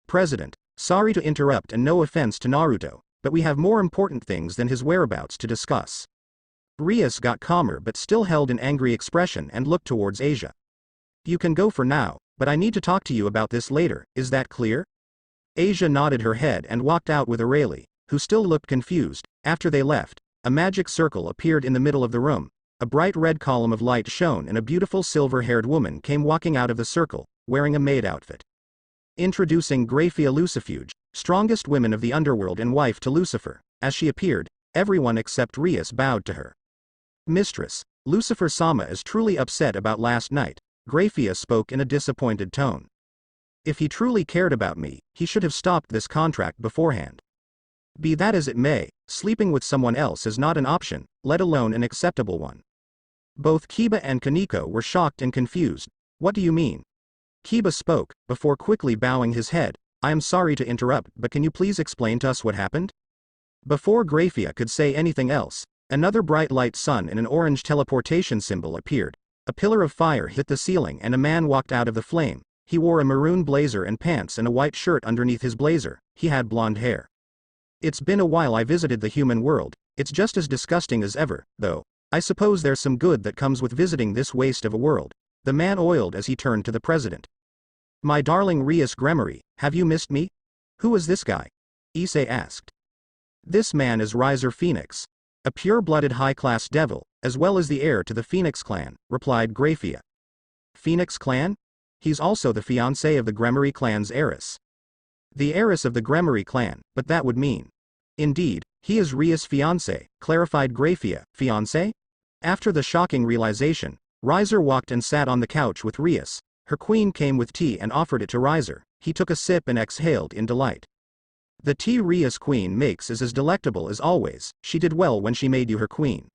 President, sorry to interrupt and no offense to Naruto, but we have more important things than his whereabouts to discuss. Rias got calmer but still held an angry expression and looked towards Asia. You can go for now, but I need to talk to you about this later, is that clear? Asia nodded her head and walked out with Areli, who still looked confused. After they left, a magic circle appeared in the middle of the room. A bright red column of light shone and a beautiful silver-haired woman came walking out of the circle, wearing a maid outfit. Introducing Graphia Lucifuge, strongest woman of the underworld and wife to Lucifer. As she appeared, everyone except Rias bowed to her. Mistress, Lucifer-sama is truly upset about last night, Graphia spoke in a disappointed tone. If he truly cared about me, he should have stopped this contract beforehand. Be that as it may, sleeping with someone else is not an option, let alone an acceptable one. Both Kiba and Kaneko were shocked and confused. What do you mean? Kiba spoke, before quickly bowing his head. I am sorry to interrupt, but can you please explain to us what happened? Before Graphia could say anything else, another bright light sun and an orange teleportation symbol appeared. A pillar of fire hit the ceiling and a man walked out of the flame. He wore a maroon blazer and pants and a white shirt underneath his blazer. He had blonde hair. It's been a while I visited the human world. It's just as disgusting as ever, though. I suppose there's some good that comes with visiting this waste of a world. The man oiled as he turned to the president. My darling Rias Gremory, have you missed me? Who is this guy? Issei asked. This man is Riser Phoenix. A pure-blooded high-class devil, as well as the heir to the Phoenix clan, replied Graphia. Phoenix clan? He's also the fiancé of the Gremory clan's heiress. The heiress of the Gremory clan, but that would mean. Indeed, he is Rias' fiancé, clarified Graphia. Fiancé? After the shocking realization, Riser walked and sat on the couch with Rias. Her queen came with tea and offered it to Riser. He took a sip and exhaled in delight. The tea Rias' queen makes is as delectable as always. She did well when she made you her queen.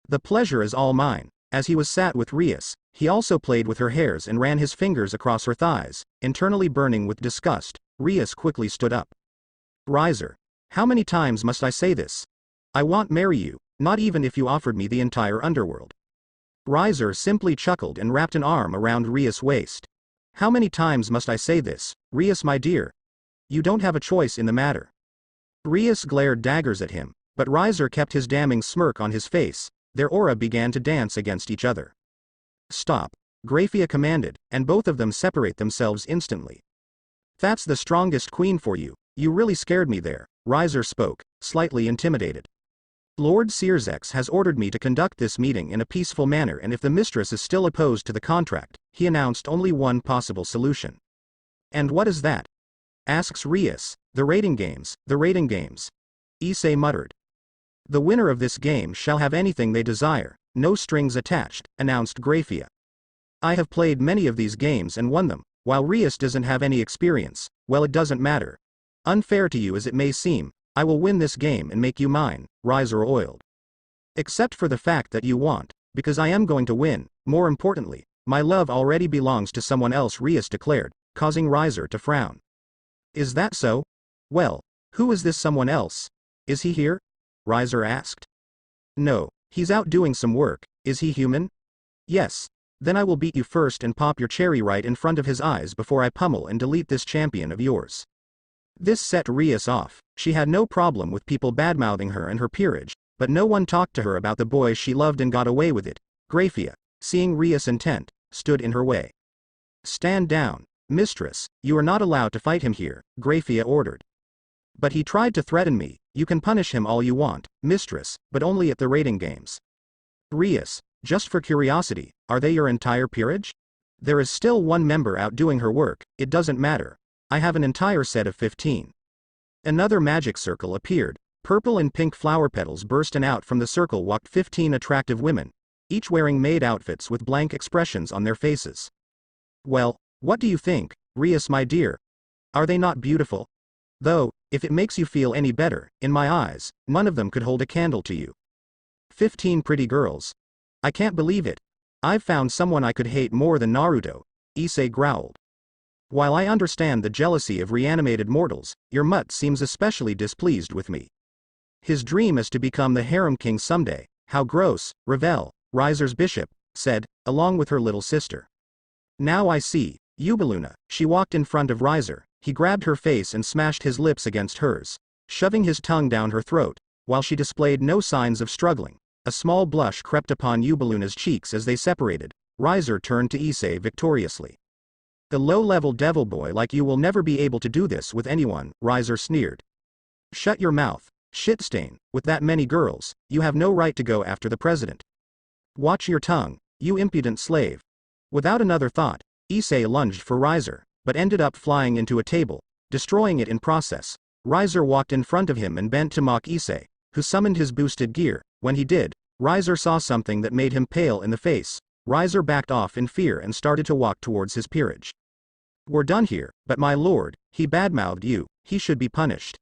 The pleasure is all mine. As he was sat with Rias, he also played with her hairs and ran his fingers across her thighs, internally burning with disgust. Rias quickly stood up. Riser, how many times must I say this? I won't marry you, not even if you offered me the entire underworld. Riser simply chuckled and wrapped an arm around Rias' waist. How many times must I say this, Rias my dear? You don't have a choice in the matter. Rias glared daggers at him, but Riser kept his damning smirk on his face. Their aura began to dance against each other. Stop, Graphia commanded, and both of them separate themselves instantly. That's the strongest queen for you. You really scared me there, Riser spoke, slightly intimidated. Lord Searsex has ordered me to conduct this meeting in a peaceful manner, and if the mistress is still opposed to the contract, he announced only one possible solution. And what is that? Asks Rias. The rating games, Issei muttered. The winner of this game shall have anything they desire, no strings attached, announced Graphia. I have played many of these games and won them, while Rias doesn't have any experience. Well, it doesn't matter. Unfair to you as it may seem, I will win this game and make you mine, Riser oiled. Except for the fact that you want, because I am going to win. More importantly, my love already belongs to someone else, Rias declared, causing Riser to frown. Is that so? Well, who is this someone else? Is he here? Riser asked. No, he's out doing some work. Is he human? Yes. Then I will beat you first and pop your cherry right in front of his eyes before I pummel and delete this champion of yours. This set Rias off. She had no problem with people badmouthing her and her peerage, but no one talked to her about the boy she loved and got away with it. Graphia, seeing Rias' intent, stood in her way. Stand down, mistress, you are not allowed to fight him here, Graphia ordered. But he tried to threaten me. You can punish him all you want, mistress, but only at the rating games. Rias, just for curiosity, are they your entire peerage? There is still one member out doing her work, it doesn't matter. I have an entire set of 15. Another magic circle appeared. Purple and pink flower petals burst and out from the circle walked 15 attractive women, each wearing maid outfits with blank expressions on their faces. Well, what do you think, Rias my dear? Are they not beautiful? Though, if it makes you feel any better, in my eyes, none of them could hold a candle to you. 15 pretty girls. I can't believe it. I've found someone I could hate more than Naruto, Issei growled. While I understand the jealousy of reanimated mortals, your mutt seems especially displeased with me. His dream is to become the harem king someday. How gross, Ravel, Riser's bishop, said, along with her little sister. Now I see, Eubeluna. She walked in front of Riser. He grabbed her face and smashed his lips against hers, shoving his tongue down her throat. While she displayed no signs of struggling, a small blush crept upon Eubeluna's cheeks as they separated. Riser turned to Issei victoriously. The low-level devil boy like you will never be able to do this with anyone, Riser sneered. Shut your mouth, shitstain. With that many girls, you have no right to go after the president. Watch your tongue, you impudent slave. Without another thought, Issei lunged for Riser, but ended up flying into a table, destroying it in process. Riser walked in front of him and bent to mock Issei, who summoned his boosted gear. When he did, Riser saw something that made him pale in the face. Riser backed off in fear and started to walk towards his peerage. We're done here, but my lord, he badmouthed you, he should be punished.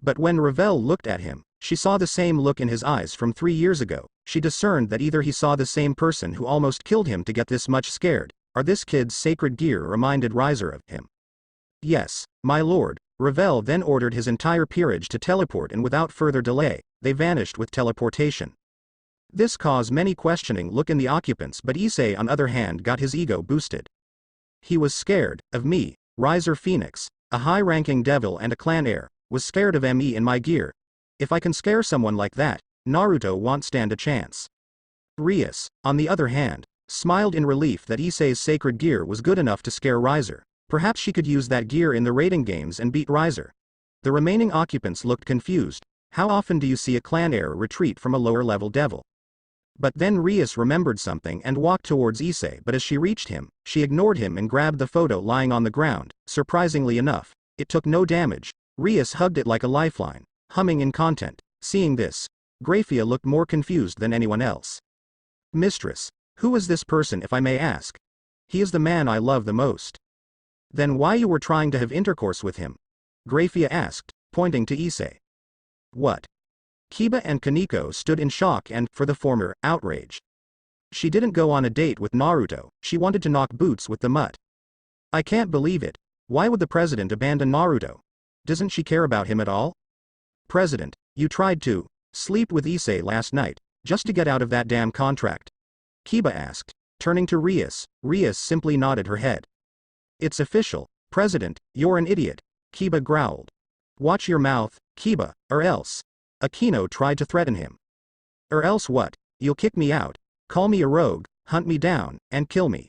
But when Ravel looked at him, she saw the same look in his eyes from 3 years ago. She discerned that either he saw the same person who almost killed him to get this much scared, or this kid's sacred gear reminded Riser of him. Yes, my lord. Ravel then ordered his entire peerage to teleport, and without further delay, they vanished with teleportation. This caused many questioning look in the occupants, but Issei on the other hand got his ego boosted. He was scared of me, Riser Phoenix, a high-ranking devil and a clan heir, was scared of me in my gear. If I can scare someone like that, Naruto won't stand a chance. Rias, on the other hand, smiled in relief that Issei's sacred gear was good enough to scare Riser. Perhaps she could use that gear in the raiding games and beat Riser. The remaining occupants looked confused. How often do you see a clan heir retreat from a lower-level devil? But then Rias remembered something and walked towards Issei, but as she reached him, she ignored him and grabbed the photo lying on the ground. Surprisingly enough, it took no damage. Rias hugged it like a lifeline, humming in content. Seeing this, Graphia looked more confused than anyone else. Mistress, who is this person if I may ask? He is the man I love the most. Then why you were trying to have intercourse with him? Graphia asked, pointing to Issei. What? Kiba and Kaneko stood in shock and, for the former, outrage. She didn't go on a date with Naruto, she wanted to knock boots with the mutt. I can't believe it. Why would the president abandon Naruto? Doesn't she care about him at all? President, you tried to sleep with Issei last night, just to get out of that damn contract? Kiba asked, turning to Rias. Rias simply nodded her head. It's official, President, you're an idiot, Kiba growled. Watch your mouth, Kiba, or else. Akeno tried to threaten him. Or else what? You'll kick me out, call me a rogue, hunt me down, and kill me.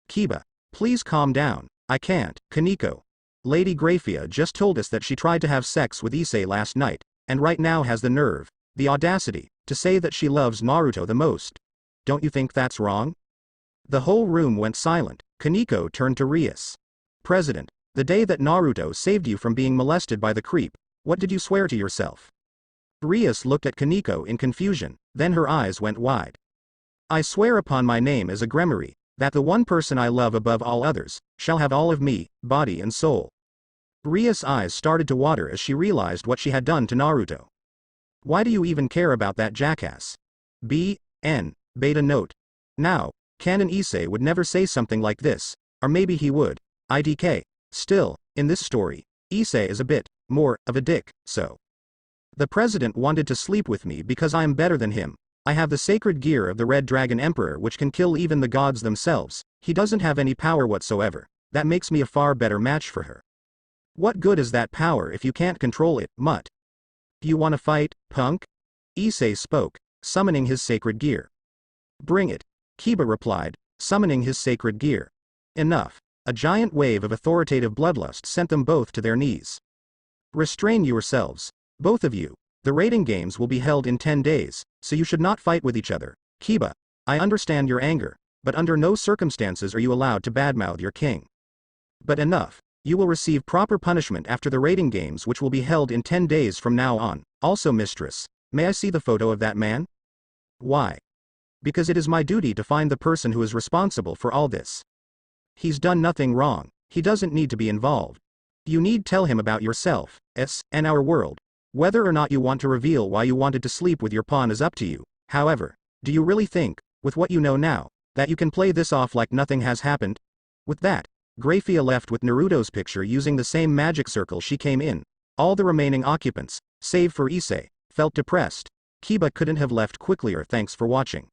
Kiba, please calm down, I can't. Kaneko. Lady Graphia just told us that she tried to have sex with Issei last night, and right now has the nerve, the audacity, to say that she loves Naruto the most. Don't you think that's wrong? The whole room went silent. Kaneko turned to Rias. President, the day that Naruto saved you from being molested by the creep, what did you swear to yourself? Rias looked at Kaneko in confusion, then her eyes went wide. I swear upon my name as a Gremory, that the one person I love above all others, shall have all of me, body and soul. Rias' eyes started to water as she realized what she had done to Naruto. Why do you even care about that jackass? B.N. Beta note. Now, Canon Issei would never say something like this, or maybe he would. IDK. Still, in this story, Issei is a bit more of a dick, so. The president wanted to sleep with me because I am better than him. I have the sacred gear of the Red Dragon Emperor which can kill even the gods themselves. He doesn't have any power whatsoever. That makes me a far better match for her. What good is that power if you can't control it, mutt? Do you want to fight, punk? Issei spoke, summoning his sacred gear. Bring it. Kiba replied, summoning his sacred gear. Enough. A giant wave of authoritative bloodlust sent them both to their knees. Restrain yourselves, both of you. The raiding games will be held in 10 days, so you should not fight with each other. Kiba, I understand your anger, but under no circumstances are you allowed to badmouth your king. But enough. You will receive proper punishment after the rating games, which will be held in 10 days from now on. Also, mistress, may I see the photo of that man? Why? Because it is my duty to find the person who is responsible for all this. He's done nothing wrong. He doesn't need to be involved. You need tell him about yourself, and our world. Whether or not you want to reveal why you wanted to sleep with your pawn is up to you. However, do you really think, with what you know now, that you can play this off like nothing has happened? With that, Grafia left with Naruto's picture using the same magic circle she came in. All the remaining occupants, save for Issei, felt depressed. Kiba couldn't have left quicker. Thanks for watching.